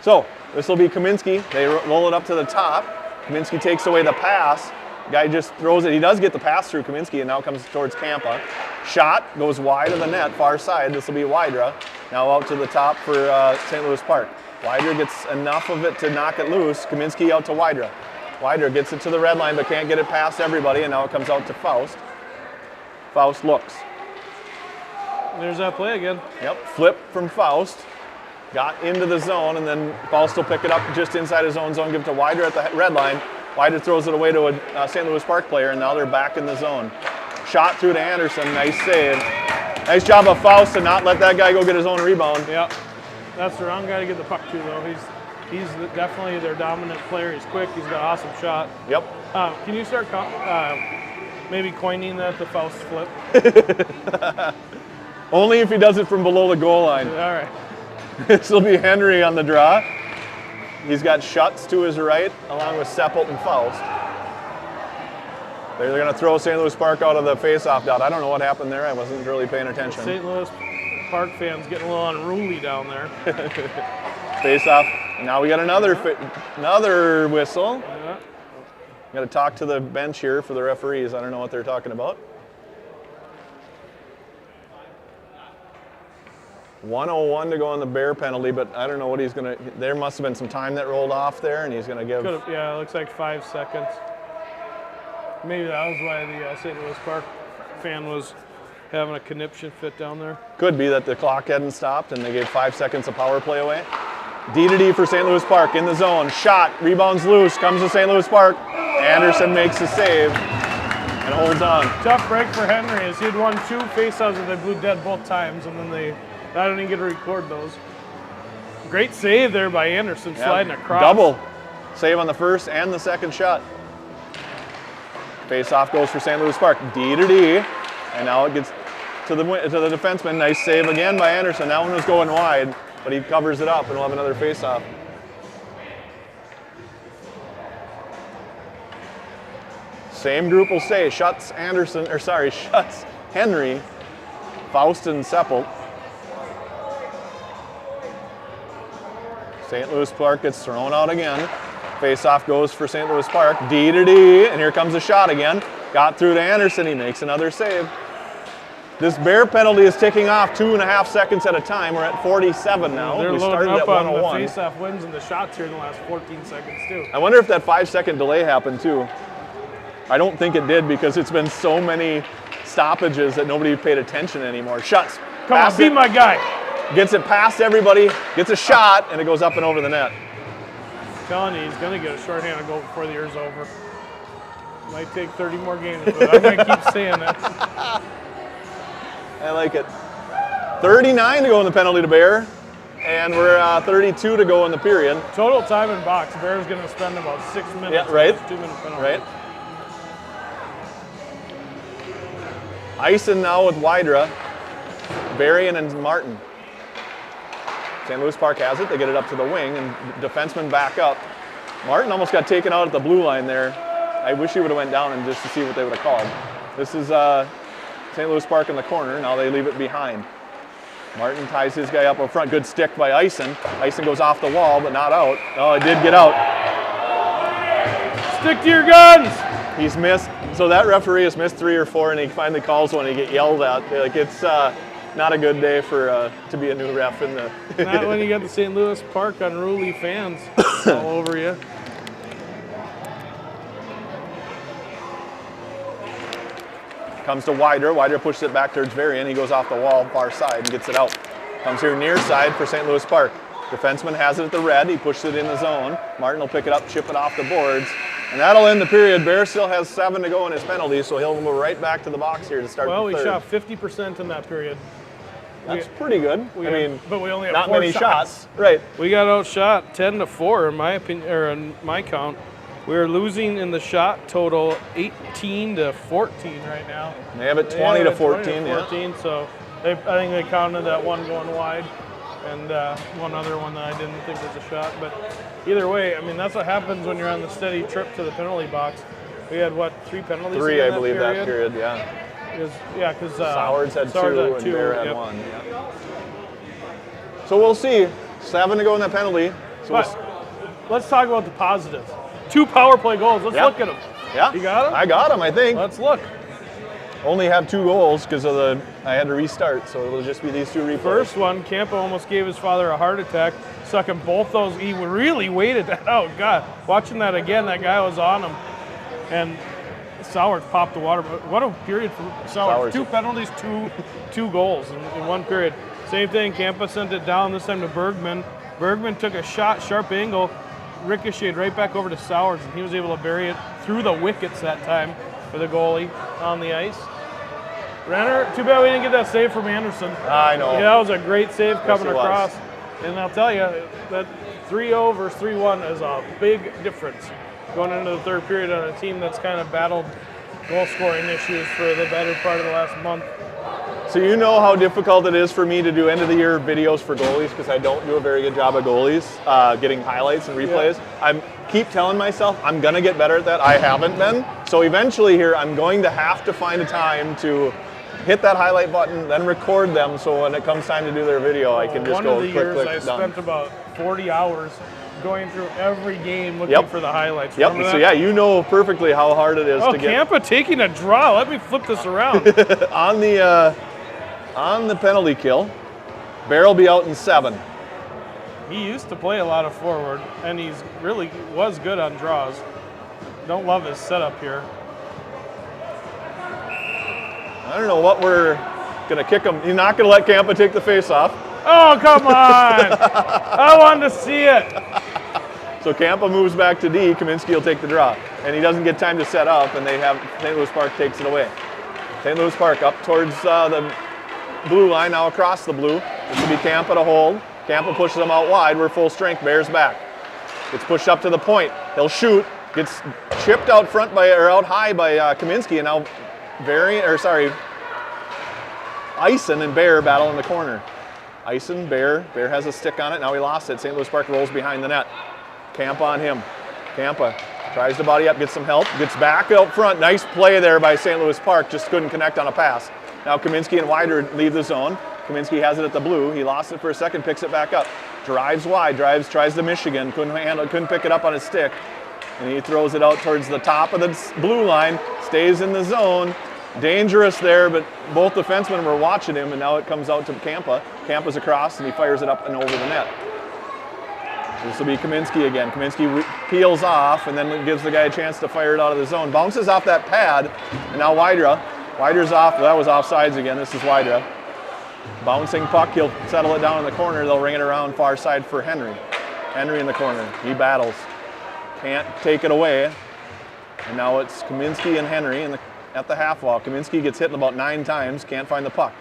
Speaker 2: So this will be Kaminski. They roll it up to the top. Kaminski takes away the pass. Guy just throws it. He does get the pass through Kaminski, and now comes towards Kampa. Shot goes wide of the net, far side. This will be Wydra. Now out to the top for St. Louis Park. Wydra gets enough of it to knock it loose. Kaminski out to Wydra. Wydra gets it to the red line, but can't get it past everybody, and now it comes out to Faust. Faust looks.
Speaker 1: There's that play again.
Speaker 2: Yep, flip from Faust. Got into the zone, and then Faust will pick it up just inside his own zone, give it to Wydra at the red line. Wydra throws it away to a St. Louis Park player, and now they're back in the zone. Shot through to Anderson, nice save. Nice job of Faust to not let that guy go get his own rebound.
Speaker 1: Yep. That's the wrong guy to get the puck to, though. He's definitely their dominant player. He's quick. He's got an awesome shot.
Speaker 2: Yep.
Speaker 1: Can you start maybe coining that the Faust flip?
Speaker 2: Only if he does it from below the goal line.
Speaker 1: All right.
Speaker 2: This will be Henry on the draw. He's got Schutz to his right, along with Seppelt and Faust. They're going to throw St. Louis Park out of the face-off dot. I don't know what happened there. I wasn't really paying attention.
Speaker 1: St. Louis Park fans getting a little unruly down there.
Speaker 2: Face-off. Now we got another whistle.
Speaker 1: Yeah.
Speaker 2: Got to talk to the bench here for the referees. I don't know what they're talking about. 1:01 to go on the Bear penalty, but I don't know what he's going to... There must have been some time that rolled off there, and he's going to give...
Speaker 1: Yeah, it looks like 5 seconds. Maybe that was why the St. Louis Park fan was having a conniption fit down there.
Speaker 2: Could be that the clock hadn't stopped, and they gave 5 seconds of power play away. D-to-D for St. Louis Park in the zone. Shot, rebounds loose, comes to St. Louis Park. Anderson makes the save and holds on.
Speaker 1: Tough break for Henry as he'd won 2 faceoffs that they blew dead both times, and then I didn't even get to record those. Great save there by Anderson, sliding across.
Speaker 2: Double save on the first and the second shot. Face-off goes for St. Louis Park. D to D. And now it gets to the defenseman. Nice save again by Anderson. That one was going wide, but he covers it up, and we'll have another face-off. Same group will stay. Schutz, Henry, Faust, and Seppelt. St. Louis Park gets thrown out again. Face-off goes for St. Louis Park. D to D, and here comes a shot again. Got through to Anderson. He makes another save. This Bear penalty is ticking off 2.5 seconds at a time. We're at 47 now.
Speaker 1: They're
Speaker 2: we
Speaker 1: loading
Speaker 2: started
Speaker 1: up
Speaker 2: at
Speaker 1: on
Speaker 2: 101.
Speaker 1: the face-off wins and the shots here in the last 14 seconds too.
Speaker 2: I wonder if that 5-second delay happened too. I don't think it did because it's been so many stoppages that nobody paid attention anymore. Schutz.
Speaker 1: Come on, be my guy.
Speaker 2: Gets it past everybody, gets a shot, and it goes up and over the net.
Speaker 1: I'm telling you, he's going to get a shorthanded goal before the year's over. Might take 30 more games, but I'm going to keep saying that.
Speaker 2: I like it. 39 to go in the penalty to Bear, and we're 32 to go in the period.
Speaker 1: Total time in box, Bear's going to spend about 6 minutes.
Speaker 2: Yeah, right.
Speaker 1: 2-minute penalty.
Speaker 2: Right. Ison now with Wydra, Varian and Martin. St. Louis Park has it. They get it up to the wing, and defenseman back up. Martin almost got taken out at the blue line there. I wish he would have went down and just to see what they would have called. This is St. Louis Park in the corner. Now they leave it behind. Martin ties his guy up front. Good stick by Ison. Ison goes off the wall, but not out. Oh, it did get out.
Speaker 1: Stick to your guns!
Speaker 2: He's missed. So that referee has missed 3 or 4, and he finally calls one. And he get yelled at. Like it's not a good day for to be a new ref in the.
Speaker 1: Not when you got the St. Louis Park unruly fans all over you.
Speaker 2: Comes to Wydra. Wydra pushes it back towards Varian. He goes off the wall, far side, and gets it out. Comes here near side for St. Louis Park. Defenseman has it at the red. He pushes it in the zone. Martin will pick it up, chip it off the boards. And that'll end the period. Bear still has 7 to go in his penalty, so he'll move right back to the box here to start the third.
Speaker 1: Well, we shot 50% in that period.
Speaker 2: That's pretty good.
Speaker 1: But we only have
Speaker 2: not
Speaker 1: 4
Speaker 2: many shots.
Speaker 1: shots.
Speaker 2: Right.
Speaker 1: We got outshot 10-4 in my opinion, or in my count. We're losing in the shot total 18-14 right now.
Speaker 2: They have it 20 to 14.
Speaker 1: 14,
Speaker 2: yeah.
Speaker 1: so I think they counted that one going wide, and one other one that I didn't think was a shot. But either way, I mean that's what happens when you're on the steady trip to the penalty box. We had what, 3 penalties?
Speaker 2: 3, I believe,
Speaker 1: period?
Speaker 2: that period. Yeah.
Speaker 1: Because
Speaker 2: Sowards had 2 and Bear had
Speaker 1: yep.
Speaker 2: 1. Yeah. So we'll see. 7 to go in that penalty. So
Speaker 1: but let's talk about the positives. 2 power play goals. Let's look at them.
Speaker 2: Yeah.
Speaker 1: You got them?
Speaker 2: I got them, I think.
Speaker 1: Let's look.
Speaker 2: Only have 2 goals because of I had to restart, so it'll just be these 2 replays.
Speaker 1: First one, Campa almost gave his father a heart attack, sucking both those. He really waited that out. God, watching that again, that guy was on him. And Sowards popped the water. What a period for Sowards. 2 penalties, two goals in one period. Same thing, Campa sent it down, this time to Bergman. Bergman took a shot, sharp angle, ricocheted right back over to Sowards, and he was able to bury it through the wickets that time for the goalie on the ice. Renner, too bad we didn't get that save from Anderson.
Speaker 2: I know.
Speaker 1: Yeah, that was a great save coming
Speaker 2: it was.
Speaker 1: across. And I'll tell you, that 3-0 versus 3-1 is a big difference going into the third period on a team that's kind of battled goal scoring issues for the better part of the last month.
Speaker 2: So you know how difficult it is for me to do end of the year videos for goalies because I don't do a very good job of goalies, getting highlights and replays. Yeah. I keep telling myself I'm gonna get better at that. I haven't been. So eventually here I'm going to have to find a time to hit that highlight button, then record them so when it comes time to do their video I can just go click, click,
Speaker 1: One of the years I spent about 40 hours going through every game looking for the highlights.
Speaker 2: Yep, so yeah, you know perfectly how hard it is to get.
Speaker 1: Campa taking a draw. Let me flip this around.
Speaker 2: On the penalty kill, Bear will be out in 7.
Speaker 1: He used to play a lot of forward, and he's really was good on draws. Don't love his setup here.
Speaker 2: I don't know what we're going to kick him. You're not going to let Campa take the face off.
Speaker 1: Oh, come on. I wanted to see it.
Speaker 2: So Campa moves back to D. Kaminsky will take the draw. And he doesn't get time to set up, and they have St. Louis Park takes it away. St. Louis Park up towards the blue line, now across the blue. This will be Campa to hold. Campa pushes him out wide. We're full strength. Bears back. Gets pushed up to the point. He'll shoot. Gets chipped out front by, or out high by Kaminski, and now Ison and Bear battle in the corner. Ison, Bear has a stick on it. Now he lost it. St. Louis Park rolls behind the net. Campa on him. Campa tries to body up, gets some help, gets back out front. Nice play there by St. Louis Park. Just couldn't connect on a pass. Now Kaminski and Wider leave the zone. Kaminski has it at the blue. He lost it for a second, picks it back up. Drives wide, tries to Michigan. Couldn't pick it up on his stick. And he throws it out towards the top of the blue line. Stays in the zone. Dangerous there, but both defensemen were watching him, and now it comes out to Campa. Campa's across, and he fires it up and over the net. This will be Kaminski again. Kaminski peels off, and then gives the guy a chance to fire it out of the zone. Bounces off that pad, and now Wydra. Wydra's off. Well, that was offsides again. This is Wydra. Bouncing puck. He'll settle it down in the corner. They'll ring it around far side for Henry. Henry in the corner. He battles. Can't take it away. And now it's Kaminski and Henry at the half wall. Kaminski gets hit about 9 times. Can't find the puck.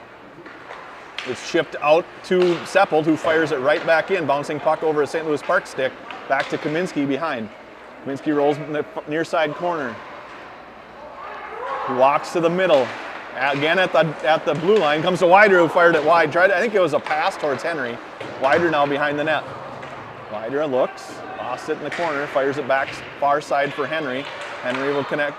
Speaker 2: It's chipped out to Seppold, who fires it right back in. Bouncing puck over a St. Louis Park stick. Back to Kaminski behind. Kaminski rolls in the near side corner. He walks to the middle. Again at the blue line. Comes to Wider, who fired it wide. I think it was a pass towards Henry. Wider now behind the net. Wider looks. Lost it in the corner. Fires it back far side for Henry. Henry will connect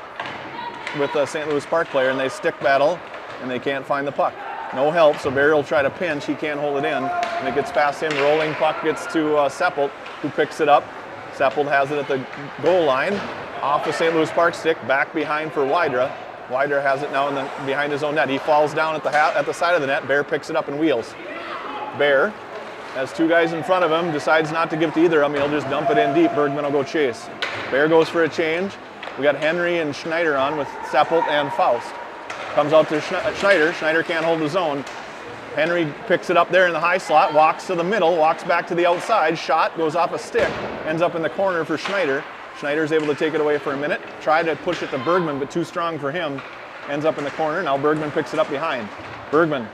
Speaker 2: with the St. Louis Park player, and they stick battle, and they can't find the puck. No help, so Barry will try to pinch. He can't hold it in, and it gets past him. Rolling puck gets to Seppold, who picks it up. Seppold has it at the goal line. Off the St. Louis Park stick, back behind for Wydra. Wydra has it now behind his own net. He falls down at the side of the net. Bear picks it up and wheels. Bear has 2 guys in front of him, decides not to give it to either of them. He'll just dump it in deep. Bergman will go chase. Bear goes for a change. We got Henry and Schneider on with Seppold and Faust. Comes out to Schneider. Schneider can't hold his own. Henry picks it up there in the high slot, walks to the middle, walks back to the outside. Shot goes off a stick, ends up in the corner for Schneider. Schneider's able to take it away for a minute. Tried to push it to Bergman, but too strong for him. Ends up in the corner. Now Bergman picks it up behind. Bergman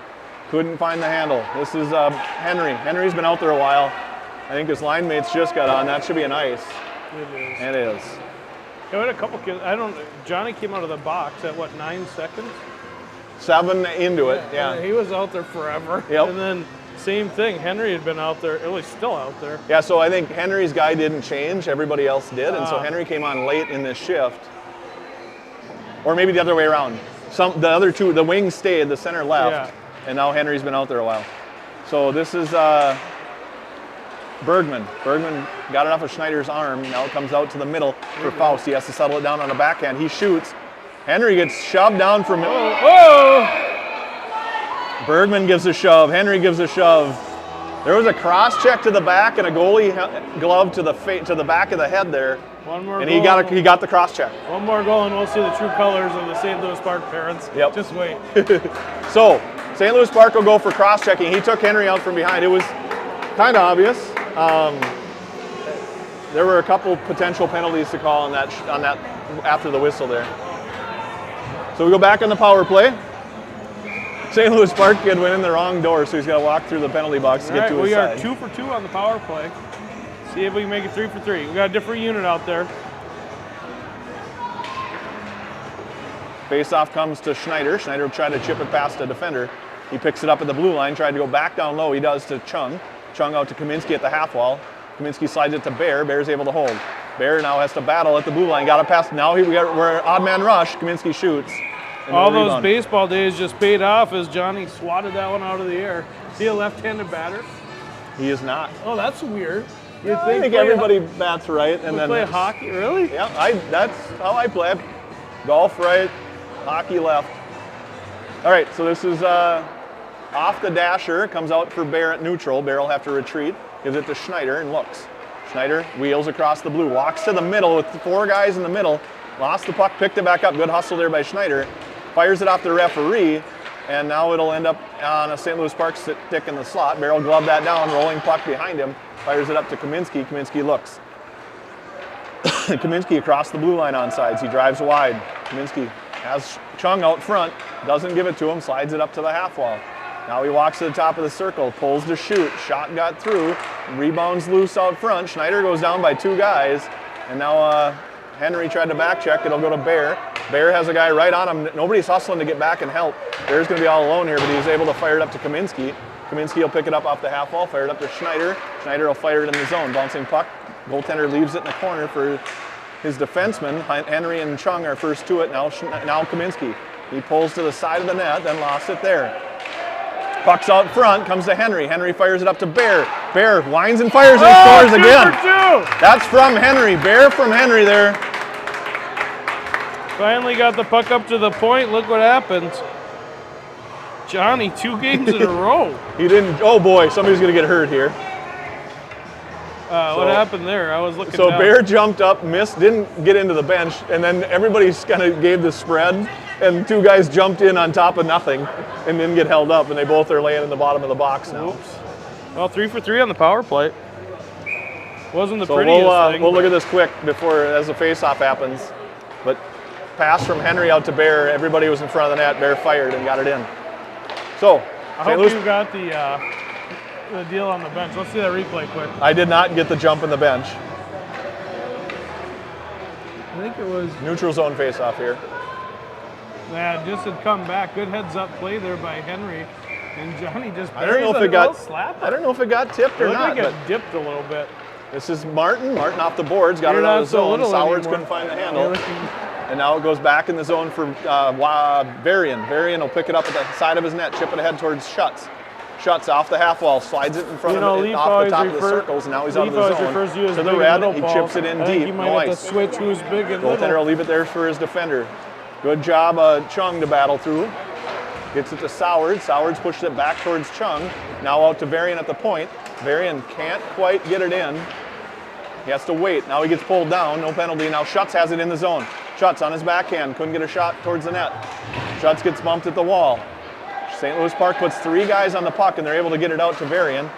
Speaker 2: couldn't find the handle. This is Henry. Henry's been out there a while. I think his line mates just got on. That should be an ice.
Speaker 1: It is.
Speaker 2: It is.
Speaker 1: Yeah, we had a couple kids. Johnny came out of the box at what, 9 seconds?
Speaker 2: 7 into it, yeah.
Speaker 1: He was out there forever.
Speaker 2: Yep.
Speaker 1: And then same thing. Henry had been out there, at least still out there.
Speaker 2: Yeah, so I think Henry's guy didn't change. Everybody else did, and so Henry came on late in this shift. Or maybe the other way around. The other 2, the wing stayed, the center left, and now Henry's been out there a while. So this is Bergman. Bergman got it off of Schneider's arm. Now it comes out to the middle for Faust. He has to settle it down on the backhand. He shoots. Henry gets shoved down from...
Speaker 1: Whoa!
Speaker 2: Bergman gives a shove. Henry gives a shove. There was a cross check to the back and a goalie glove to the back of the head there.
Speaker 1: One more
Speaker 2: and
Speaker 1: goal.
Speaker 2: he got the cross check.
Speaker 1: One more goal and we'll see the true colors of the St. Louis Park parents.
Speaker 2: Yep.
Speaker 1: Just wait.
Speaker 2: So St. Louis Park will go for cross checking. He took Henry out from behind. It was kind of obvious. There were a couple potential penalties to call on that after the whistle there. So we go back on the power play. St. Louis Park kid went in the wrong door, so he's got to walk through the penalty box to get to his side.
Speaker 1: We are 2 for 2 on the power play. See if we can make it 3 for 3. We got a different unit out there.
Speaker 2: Face-off comes to Schneider. Schneider tried to chip it past a defender. He picks it up at the blue line, tried to go back down low. He does to Chung. Chung out to Kaminski at the half wall. Kaminski slides it to Bear. Bear's able to hold. Bear now has to battle at the blue line. Got it past. Now we're odd man rush. Kaminski shoots.
Speaker 1: All those baseball days just paid off as Johnny swatted that one out of the air. Is he a left-handed batter?
Speaker 2: He is not.
Speaker 1: Oh, that's weird.
Speaker 2: I think everybody bats right. And then
Speaker 1: play hockey, really?
Speaker 2: Yeah, that's how I play. Golf right, hockey left. All right, so this is off the dasher. Comes out for Bear at neutral. Bear will have to retreat. Gives it to Schneider and looks. Schneider wheels across the blue. Walks to the middle with 4 guys in the middle. Lost the puck, picked it back up. Good hustle there by Schneider. Fires it off the referee, and now it'll end up on a St. Louis Park stick in the slot. Bear will glove that down, rolling puck behind him. Fires it up to Kaminski. Kaminski looks. Kaminski across the blue line on sides. He drives wide. Kaminski has Chung out front. Doesn't give it to him. Slides it up to the half wall. Now he walks to the top of the circle, pulls to shoot, shot got through, rebounds loose out front. Schneider goes down by 2 guys, and now Henry tried to back check. It'll go to Bear. Bear has a guy right on him. Nobody's hustling to get back and help. Bear's going to be all alone here, but he's able to fire it up to Kaminsky. Kaminsky will pick it up off the half wall, fire it up to Schneider. Schneider will fire it in the zone. Bouncing puck. Goaltender leaves it in the corner for his defenseman. Henry and Chung are first to it. Now Kaminsky. He pulls to the side of the net, then lost it there. Puck's out front, comes to Henry. Henry fires it up to Bear. Bear winds and fires and scores again. That's from Henry. Bear from Henry there.
Speaker 1: Finally got the puck up to the point. Look what happened. Johnny, 2 games in a row.
Speaker 2: He didn't. Oh boy, somebody's going to get hurt here.
Speaker 1: What happened there? I was looking
Speaker 2: So
Speaker 1: down.
Speaker 2: Bear jumped up, missed, didn't get into the bench, and then everybody kind of gave the spread, and 2 guys jumped in on top of nothing and didn't get held up, and they both are laying in the bottom of the box now.
Speaker 1: Oops. Well, 3 for 3 on the power play. Wasn't the
Speaker 2: So
Speaker 1: prettiest thing.
Speaker 2: we'll look at this quick before as the face-off happens. But pass from Henry out to Bear. Everybody was in front of the net. Bear fired and got it in. So
Speaker 1: I hope you got the deal on the bench. Let's see that replay quick.
Speaker 2: I did not get the jump in the bench.
Speaker 1: I think it was.
Speaker 2: Neutral zone face-off here.
Speaker 1: Yeah, just had come back. Good heads-up play there by Henry, and Johnny just.
Speaker 2: I don't know if it got. I don't know if it got tipped or not.
Speaker 1: It looked like it dipped a little bit.
Speaker 2: This is Martin. Martin off the boards, got it out of the zone. Sowards couldn't find the handle. And now it goes back in the zone for Varian. Varian will pick it up at the side of his net, chip it ahead towards Schutz. Schutz off the half wall, slides it in front of it, off the top of the circles, and now he's out of the zone. To the red, he chips it in deep.
Speaker 1: He might have to switch who's big and
Speaker 2: Goaltender
Speaker 1: little.
Speaker 2: will leave it there for his defender. Good job, Chung to battle through. Gets it to Sowards. Sowards pushes it back towards Chung. Now out to Varian at the point. Varian can't quite get it in. He has to wait. Now he gets pulled down. No penalty. Now Schutz has it in the zone. Schutz on his backhand. Couldn't get a shot towards the net. Schutz gets bumped at the wall. St. Louis Park puts 3 guys on the puck, and they're able to get it out to Varian.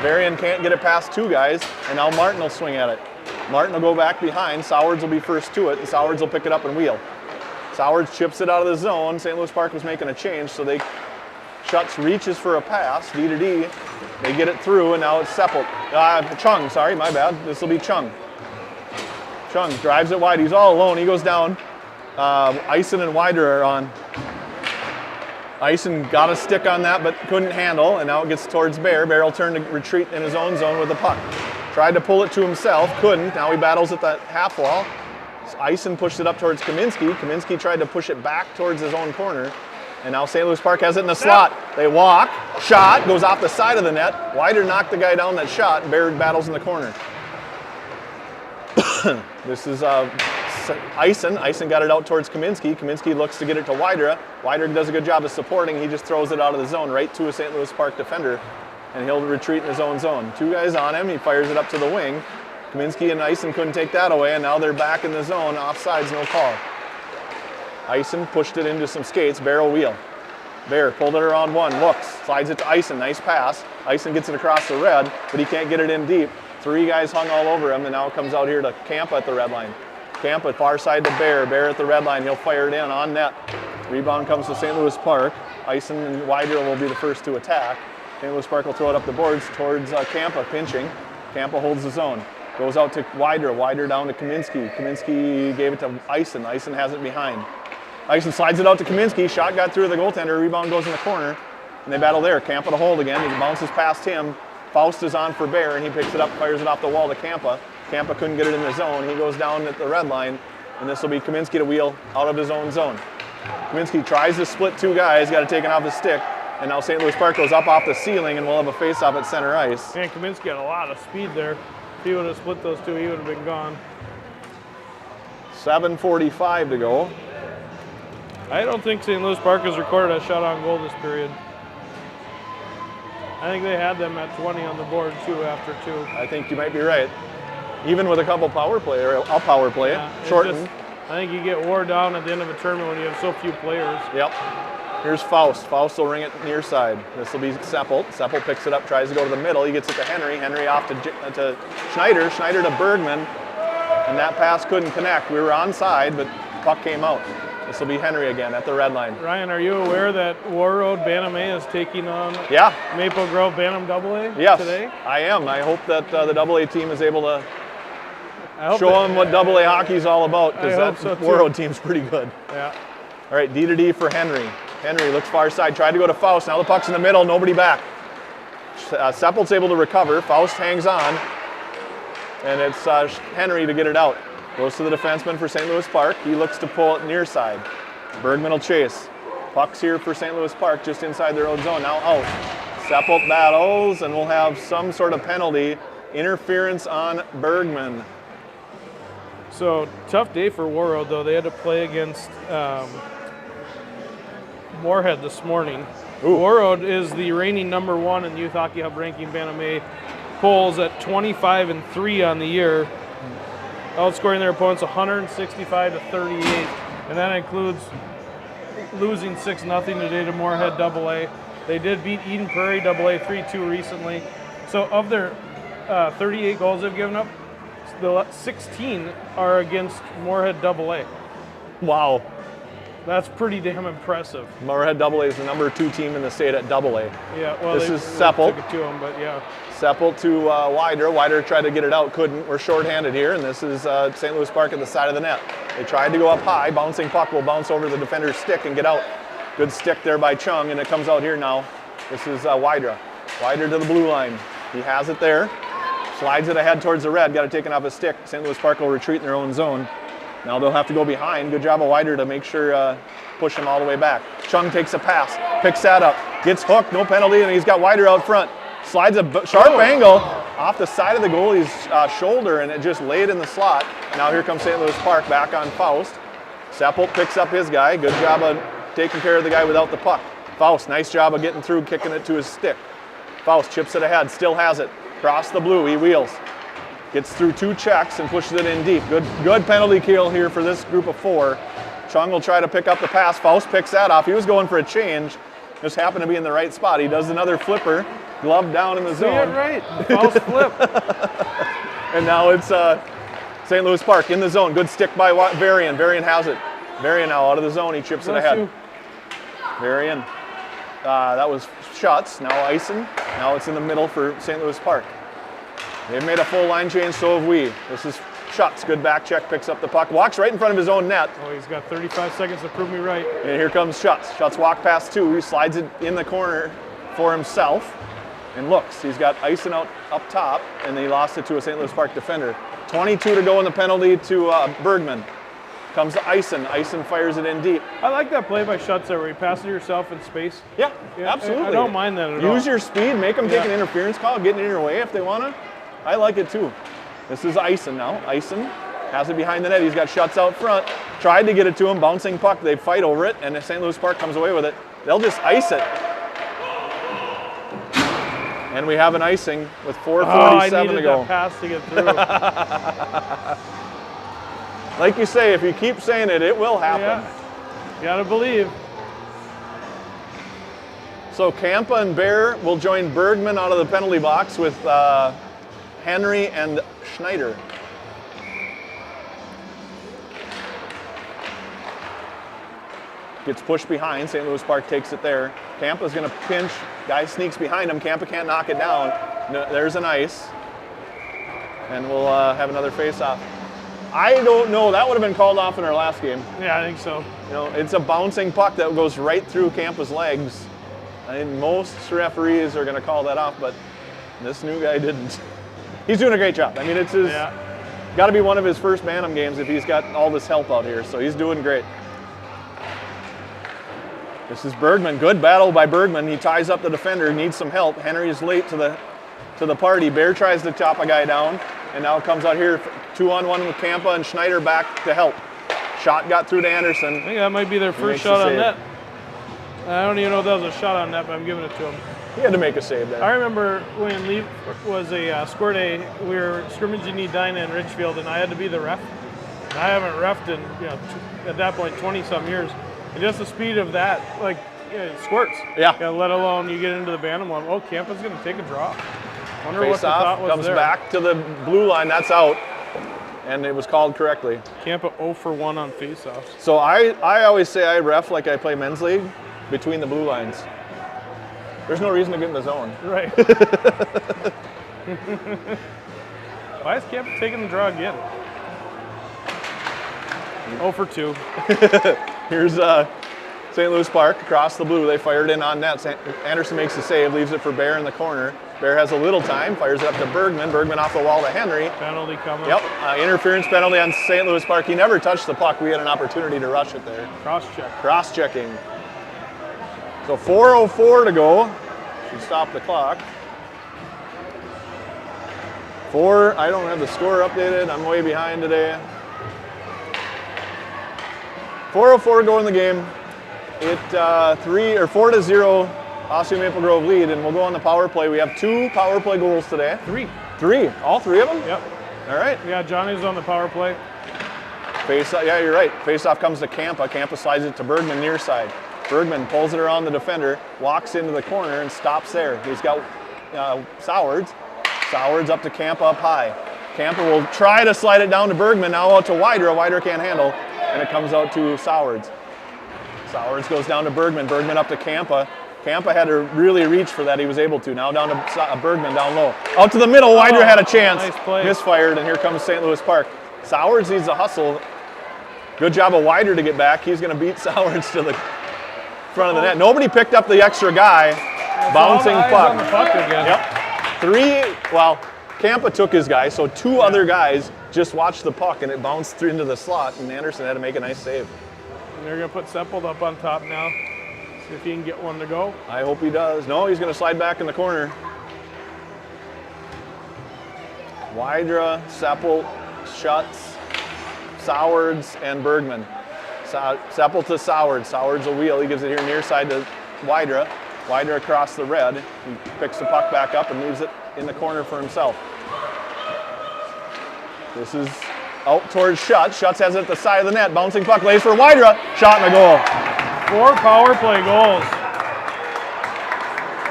Speaker 2: Varian can't get it past 2 guys, and now Martin will swing at it. Martin will go back behind. Sowards will be first to it, and Sowards will pick it up and wheel. Sowards chips it out of the zone. St. Louis Park was making a change, so Schutz reaches for a pass, D to D. They get it through, and now it's Seppelt. Chung, sorry, my bad. This will be Chung. Chung drives it wide. He's all alone. He goes down. Eisen and Wider are on. Eisen got a stick on that, but couldn't handle, and now it gets towards Bear. Bear will turn to retreat in his own zone with the puck. Tried to pull it to himself, couldn't. Now he battles at the half wall. Eisen pushed it up towards Kaminsky. Kaminsky tried to push it back towards his own corner. And now St. Louis Park has it in the slot. They walk, shot, goes off the side of the net. Wider knocked the guy down that shot, and Bear battles in the corner. This is Eisen. Eisen got it out towards Kaminsky. Kaminsky looks to get it to Wider. Wider does a good job of supporting. He just throws it out of the zone right to a St. Louis Park defender, and he'll retreat in his own zone. 2 guys on him. He fires it up to the wing. Kaminsky and Eisen couldn't take that away, and now they're back in the zone. Offsides, no call. Eisen pushed it into some skates. Bear will wheel. Bear pulled it around 1, looks, slides it to Eisen. Nice pass. Eisen gets it across the red, but he can't get it in deep. 3 guys hung all over him, and now it comes out here to Campa at the red line. Campa far side to Bear. Bear at the red line. He'll fire it in on net. Rebound comes to St. Louis Park. Eisen and Wider will be the first to attack. St. Louis Park will throw it up the boards towards Campa, pinching. Campa holds the zone. Goes out to Wider. Wider down to Kaminsky. Kaminsky gave it to Eisen. Eisen has it behind. Eisen slides it out to Kaminsky. Shot got through the goaltender. Rebound goes in the corner. And they battle there. Campa to hold again. He bounces past him. Faust is on for Bear, and he picks it up, fires it off the wall to Campa. Campa couldn't get it in the zone. He goes down at the red line, and this will be Kaminsky to wheel out of his own zone. Kaminsky tries to split 2 guys. Got it taken off the stick. And now St. Louis Park goes up off the ceiling, and we'll have a face-off at center ice.
Speaker 1: Man, Kaminsky had a lot of speed there. If he would have split those 2, he would have been gone.
Speaker 2: 7:45 to go.
Speaker 1: I don't think St. Louis Park has recorded a shot on goal this period. I think they had them at 20 on the board too after 2.
Speaker 2: I think you might be right. Even with a couple power play, or a power play,
Speaker 1: Yeah,
Speaker 2: shortened.
Speaker 1: I think you get wore down at the end of a tournament when you have so few players.
Speaker 2: Yep. Here's Faust. Faust will ring it near side. This will be Seppelt. Seppelt picks it up, tries to go to the middle. He gets it to Henry. Henry off to Schneider. Schneider to Bergman. And that pass couldn't connect. We were onside, but puck came out. This will be Henry again at the red line.
Speaker 1: Ryan, are you aware that War Road Bantam A is taking on Maple Grove Bantam AA today?
Speaker 2: I am. I hope that the AA team is able to show them what AA hockey is all about, because that War Road team's pretty good.
Speaker 1: Yeah.
Speaker 2: All right, D to D for Henry. Henry looks far side, tried to go to Faust. Now the puck's in the middle, nobody back. Seppelt's able to recover. Faust hangs on, and it's Henry to get it out. Goes to the defenseman for St. Louis Park. He looks to pull it near side. Bergman will chase. Puck's here for St. Louis Park, just inside their own zone. Now out. Seppelt battles, and we'll have some sort of penalty. Interference on Bergman.
Speaker 1: So, tough day for War Road, though. They had to play against Moorhead this morning. War Road is the reigning #1 in Youth Hockey Hub ranking. Bantam A polls at 25-3 on the year, outscoring their opponents 165-38, and that includes losing 6-0 today to Moorhead AA. They did beat Eden Prairie AA 3-2 recently. So of their 38 goals they've given up, the 16 are against Moorhead AA.
Speaker 2: Wow.
Speaker 1: That's pretty damn impressive.
Speaker 2: Moorhead AA is the #2 team in the state at AA.
Speaker 1: Yeah, well,
Speaker 2: this is Seppelt.
Speaker 1: Took it to them, but yeah.
Speaker 2: Seppelt to Wider. Wider tried to get it out, couldn't. We're shorthanded here, and this is St. Louis Park at the side of the net. They tried to go up high. Bouncing puck will bounce over the defender's stick and get out. Good stick there by Chung, and it comes out here now. This is Wider. Wider to the blue line. He has it there. Slides it ahead towards the red. Got it taken off his stick. St. Louis Park will retreat in their own zone. Now they'll have to go behind. Good job of Wider to make sure push him all the way back. Chung takes a pass, picks that up, gets hooked, no penalty, and he's got Wider out front. Slides a sharp angle off the side of the goalie's shoulder, and it just laid in the slot. Now here comes St. Louis Park back on Faust. Seppelt picks up his guy. Good job of taking care of the guy without the puck. Faust, nice job of getting through, kicking it to his stick. Faust chips it ahead, still has it. Cross the blue, he wheels. Gets through 2 checks and pushes it in deep. Good penalty kill here for this group of 4. Chung will try to pick up the pass. Faust picks that off. He was going for a change. Just happened to be in the right spot. He does another flipper. Glove down in the zone.
Speaker 1: Yeah, right. Faust flip.
Speaker 2: And now it's St. Louis Park in the zone. Good stick by Varian. Varian has it. Varian now out of the zone. He chips it ahead. Varian. That was Schutz. Now Eisen. Now it's in the middle for St. Louis Park. They've made a full line change, so have we. This is Schutz. Good back check, picks up the puck, walks right in front of his own net.
Speaker 1: Oh, he's got 35 seconds to prove me right.
Speaker 2: And here comes Schutz. Schutz walk past 2. He slides it in the corner for himself and looks. He's got Eisen out up top, and he lost it to a St. Louis Park defender. 22 to go in the penalty to Bergman. Comes to Eisen. Eisen fires it in deep.
Speaker 1: I like that play by Schutz there where you pass it yourself in space.
Speaker 2: Yeah, absolutely.
Speaker 1: I don't mind that at all.
Speaker 2: Use your speed, make them take an interference call, get in your way if they want to. I like it too. This is Eisen now. Eisen has it behind the net. He's got Schutz out front. Tried to get it to him. Bouncing puck. They fight over it, and if St. Louis Park comes away with it, they'll just ice it. And we have an icing with 4:47 to go.
Speaker 1: That pass to get through.
Speaker 2: Like you say, if you keep saying it, it will happen.
Speaker 1: Yeah. Gotta believe.
Speaker 2: So Kampa and Bear will join Bergman out of the penalty box with Henry and Schneider. Gets pushed behind. St. Louis Park takes it there. Kampa's going to pinch. Guy sneaks behind him. Kampa can't knock it down. No, there's an ice. And we'll have another face-off. I don't know. That would have been called off in our last game.
Speaker 1: Yeah, I think so.
Speaker 2: You know, it's a bouncing puck that goes right through Kampa's legs. I think most referees are going to call that off, but this new guy didn't. He's doing a great job. I mean, it's his, got to be one of his first Bantam games if he's got all this help out here, so he's doing great. This is Bergman. Good battle by Bergman. He ties up the defender. He needs some help. Henry is late to the party. Bear tries to chop a guy down, and now comes out here 2-on-1 with Kampa and Schneider back to help. Shot got through to Anderson.
Speaker 1: I think that might be their first shot on net. I don't even know if that was a shot on net, but I'm giving it to him.
Speaker 2: He had to make a save there.
Speaker 1: I remember when Lee was a score day, we were scrimmaging Edina in Ridgefield, and I had to be the ref. And I haven't refed in, at that point, 20-some years. And just the speed of that, like, it squirts.
Speaker 2: Yeah.
Speaker 1: Let alone you get into the Bantam one. Oh, Kampa's going to take a draw. Wonder what the thought was
Speaker 2: comes
Speaker 1: there.
Speaker 2: Back to the blue line. That's out. and it was called correctly.
Speaker 1: Campa 0 for 1 on faceoffs.
Speaker 2: So I always say I ref like I play men's league between the blue lines. There's no reason to get in the zone.
Speaker 1: Right. Why is Campa taking the draw again? 0 for 2.
Speaker 2: Here's St. Louis Park across the blue. They fired in on net. Anderson makes the save, leaves it for Bear in the corner. Bear has a little time, fires it up to Bergman. Bergman off the wall to Henry.
Speaker 1: Penalty coming.
Speaker 2: Yep, interference penalty on St. Louis Park. He never touched the puck. We had an opportunity to rush it there.
Speaker 1: Cross-check.
Speaker 2: Cross-checking. So 4:04 to go. Should stop the clock. I don't have the score updated. I'm way behind today. 4:04 to go in the game. It 4-0 Osseo Maple Grove lead, and we'll go on the power play. We have 2 power play goals today.
Speaker 1: 3.
Speaker 2: 3? All 3 of them?
Speaker 1: Yep.
Speaker 2: All right.
Speaker 1: Yeah, Johnny's on the power play.
Speaker 2: Yeah, you're right. Face-off comes to Campa. Campa slides it to Bergman near side. Bergman pulls it around the defender, walks into the corner, and stops there. He's got Sowards. Sowards up to Campa up high. Campa will try to slide it down to Bergman. Now out to Wydra. Wydra can't handle, and it comes out to Sowards. Sowards goes down to Bergman. Bergman up to Campa. Campa had to really reach for that. He was able to. Now down to Bergman down low. Out to the middle. Wydra had a chance.
Speaker 1: Nice play.
Speaker 2: Misfired, and here comes St. Louis Park. Sowards needs a hustle. Good job of Wydra to get back. He's going to beat Sowards to the front of the net. Nobody picked up the extra guy. Bouncing puck.
Speaker 1: On the puck again.
Speaker 2: Yep. Campa took his guy, so 2 other guys just watched the puck, and it bounced through into the slot, and Anderson had to make a nice save.
Speaker 1: And they're going to put Seppold up on top now. See if he can get one to go.
Speaker 2: I hope he does. No, he's going to slide back in the corner. Wydra, Seppold, Schutz, Sowards, and Bergman. Seppold to Sowards. Sowards a wheel. He gives it here near side to Wydra. Wydra across the red. He picks the puck back up and leaves it in the corner for himself. This is out towards Schutz. Schutz has it at the side of the net. Bouncing puck, lays for Wydra. Shot and a goal.
Speaker 1: 4 power play goals.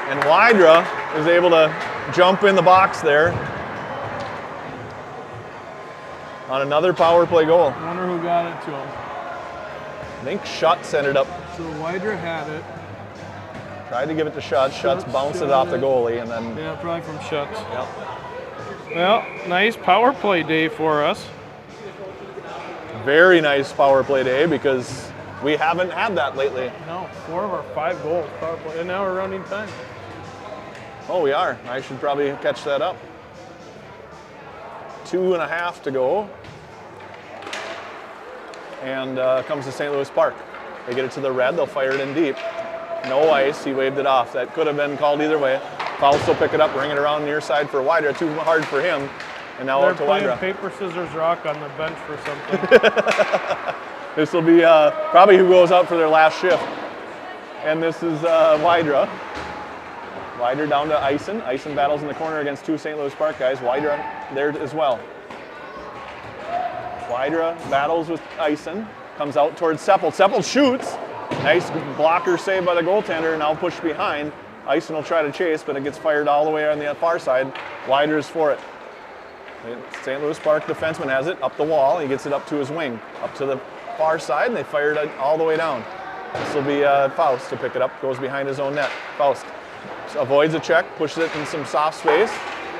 Speaker 2: And Wydra is able to jump in the box there on another power play goal.
Speaker 1: I wonder who got it to him.
Speaker 2: I think Schutz ended up.
Speaker 1: So Wydra had it.
Speaker 2: Tried to give it to Schutz. Schutz bounced it off the goalie, and then.
Speaker 1: Yeah, probably from Schutz.
Speaker 2: Yep.
Speaker 1: Well, nice power play day for us.
Speaker 2: Very nice power play day because we haven't had that lately.
Speaker 1: No, 4 of our 5 goals power play, and now we're running time.
Speaker 2: Oh, we are. I should probably catch that up. 2.5 to go. And comes to St. Louis Park. They get it to the red. They'll fire it in deep. No ice. He waved it off. That could have been called either way. Fausto will pick it up, bring it around near side for Wydra. Too hard for him. And now out to Wydra.
Speaker 1: They're playing paper, scissors, rock on the bench for something.
Speaker 2: This will be probably who goes out for their last shift. And this is Wydra. Wydra down to Eisen. Eisen battles in the corner against 2 St. Louis Park guys. Wydra there as well. Wydra battles with Eisen. Comes out towards Seppold. Seppold shoots. Nice blocker save by the goaltender. Now pushed behind. Eisen will try to chase, but it gets fired all the way on the far side. Wydra's for it. St. Louis Park defenseman has it up the wall. He gets it up to his wing, up to the far side, and they fired it all the way down. This will be Faust to pick it up. Goes behind his own net. Faust avoids a check, pushes it in some soft space,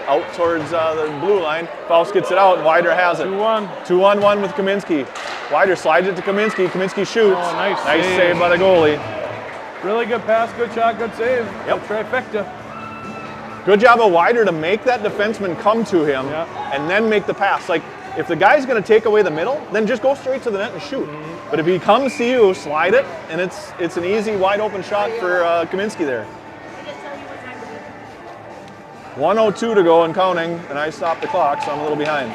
Speaker 2: out towards the blue line. Faust gets it out, and Wydra has it.
Speaker 1: 2-1.
Speaker 2: 2-on-1 with Kaminski. Wydra slides it to Kaminski. Kaminski shoots.
Speaker 1: Oh, nice
Speaker 2: save by the goalie.
Speaker 1: Really good pass, good shot, good save.
Speaker 2: Yep.
Speaker 1: Trifecta.
Speaker 2: Good job of Wydra to make that defenseman come to him and then make the pass. Like, if the guy's going to take away the middle, then just go straight to the net and shoot. Mm-hmm. But if he comes to you, slide it, and it's an easy, wide open shot for Kaminski there. 1:02 to go and counting, and I stopped the clock, so I'm a little behind.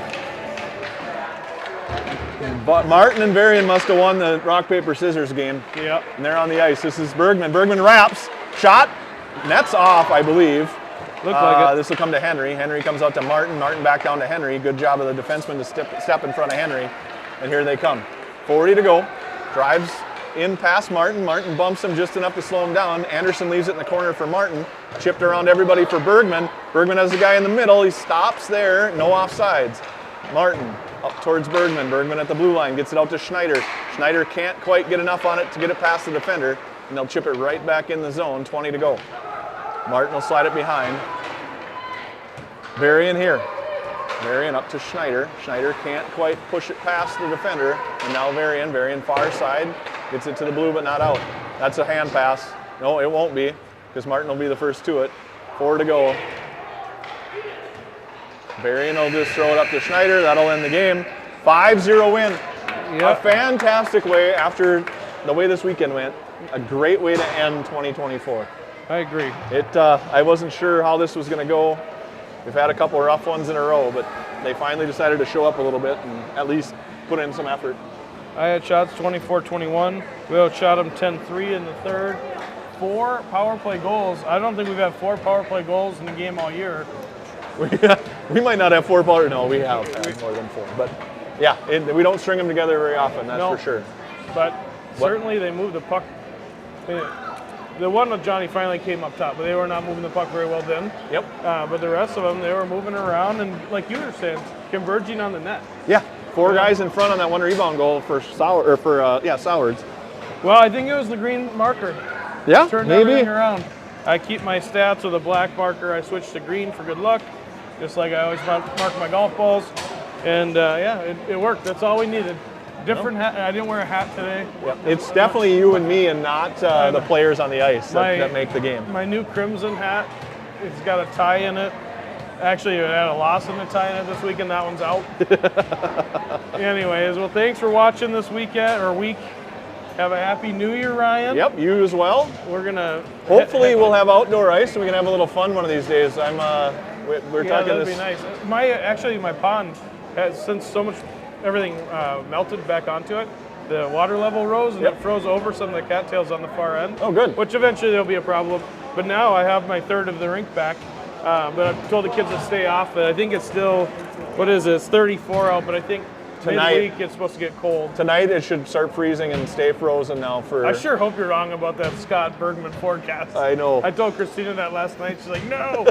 Speaker 2: But Martin and Varian must have won the rock, paper, scissors game.
Speaker 1: Yep.
Speaker 2: And they're on the ice. This is Bergman. Bergman wraps. Shot. Net's off, I believe.
Speaker 1: Looked like it.
Speaker 2: This will come to Henry. Henry comes out to Martin. Martin back down to Henry. Good job of the defenseman to step in front of Henry. And here they come. 40 to go. Drives in past Martin. Martin bumps him just enough to slow him down. Anderson leaves it in the corner for Martin. Chipped around everybody for Bergman. Bergman has the guy in the middle. He stops there. No offsides. Martin Up towards Bergman. Bergman at the blue line gets it out to Schneider. Schneider can't quite get enough on it to get it past the defender, and they'll chip it right back in the zone. 20 to go. Martin will slide it behind. Varian here. Varian up to Schneider. Schneider can't quite push it past the defender, and now Varian. Varian far side gets it to the blue, but not out. That's a hand pass. No, it won't be, because Martin will be the first to it. 4 to go. Varian will just throw it up to Schneider. That'll end the game. 5-0 win.
Speaker 1: Yep.
Speaker 2: A fantastic way after the way this weekend went. A great way to end 2024.
Speaker 1: I agree.
Speaker 2: I wasn't sure how this was going to go. We've had a couple of rough ones in a row, but they finally decided to show up a little bit and at least put in some effort.
Speaker 1: I had shots 24-21. We outshot them 10-3 in the third. 4 power play goals. I don't think we've had 4 power play goals in the game all year.
Speaker 2: We might not have 4 power. No, we have more than 4. But yeah, we don't string them together very often. That's for sure.
Speaker 1: But certainly they moved the puck. The one with Johnny finally came up top, but they were not moving the puck very well then.
Speaker 2: Yep.
Speaker 1: But the rest of them, they were moving around and, like you were saying, converging on the net.
Speaker 2: Yeah, 4 guys in front on that 1 rebound goal for Sowards.
Speaker 1: Well, I think it was the green marker.
Speaker 2: Yeah,
Speaker 1: Turned
Speaker 2: maybe.
Speaker 1: everything around. I keep my stats with a black marker. I switched to green for good luck, just like I always mark my golf balls. And it worked. That's all we needed. Different hat. I didn't wear a hat today.
Speaker 2: Yep. It's definitely you and me, and not the players on the ice that make the game.
Speaker 1: My new crimson hat, it's got a tie in it. Actually, it had a loss in the tie in it this weekend. That one's out. Anyways, well, thanks for watching this week. Have a happy New Year, Ryan.
Speaker 2: Yep, you as well.
Speaker 1: We're gonna
Speaker 2: hopefully we'll have outdoor ice and we can have a little fun one of these days. We're talking
Speaker 1: that'd
Speaker 2: this.
Speaker 1: be nice. My pond has, since so much everything melted back onto it, the water level rose and it froze over some of the cattails on the far end.
Speaker 2: Oh, good.
Speaker 1: Which eventually there'll be a problem. But now I have my third of the rink back. But I've told the kids to stay off it. I think it's still, it's 34 out, but I think midweek it's supposed to get cold.
Speaker 2: Tonight it should start freezing and stay frozen now for...
Speaker 1: I sure hope you're wrong about that Scott Bergman forecast.
Speaker 2: I know.
Speaker 1: I told Christina that last night. She's like, no.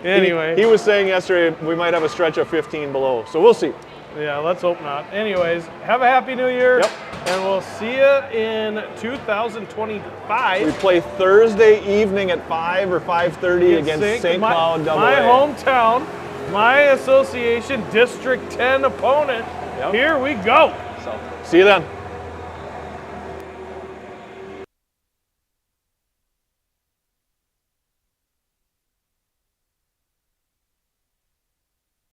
Speaker 1: Anyway.
Speaker 2: He was saying yesterday we might have a stretch of 15 below, so we'll see.
Speaker 1: Yeah, let's hope not. Anyways, have a happy New Year.
Speaker 2: Yep.
Speaker 1: And we'll see you in 2025.
Speaker 2: We play Thursday evening at 5 or 5:30 against St. Cloud AA.
Speaker 1: My hometown, my association District 10 opponent. Yep. Here we go.
Speaker 2: So, see you then.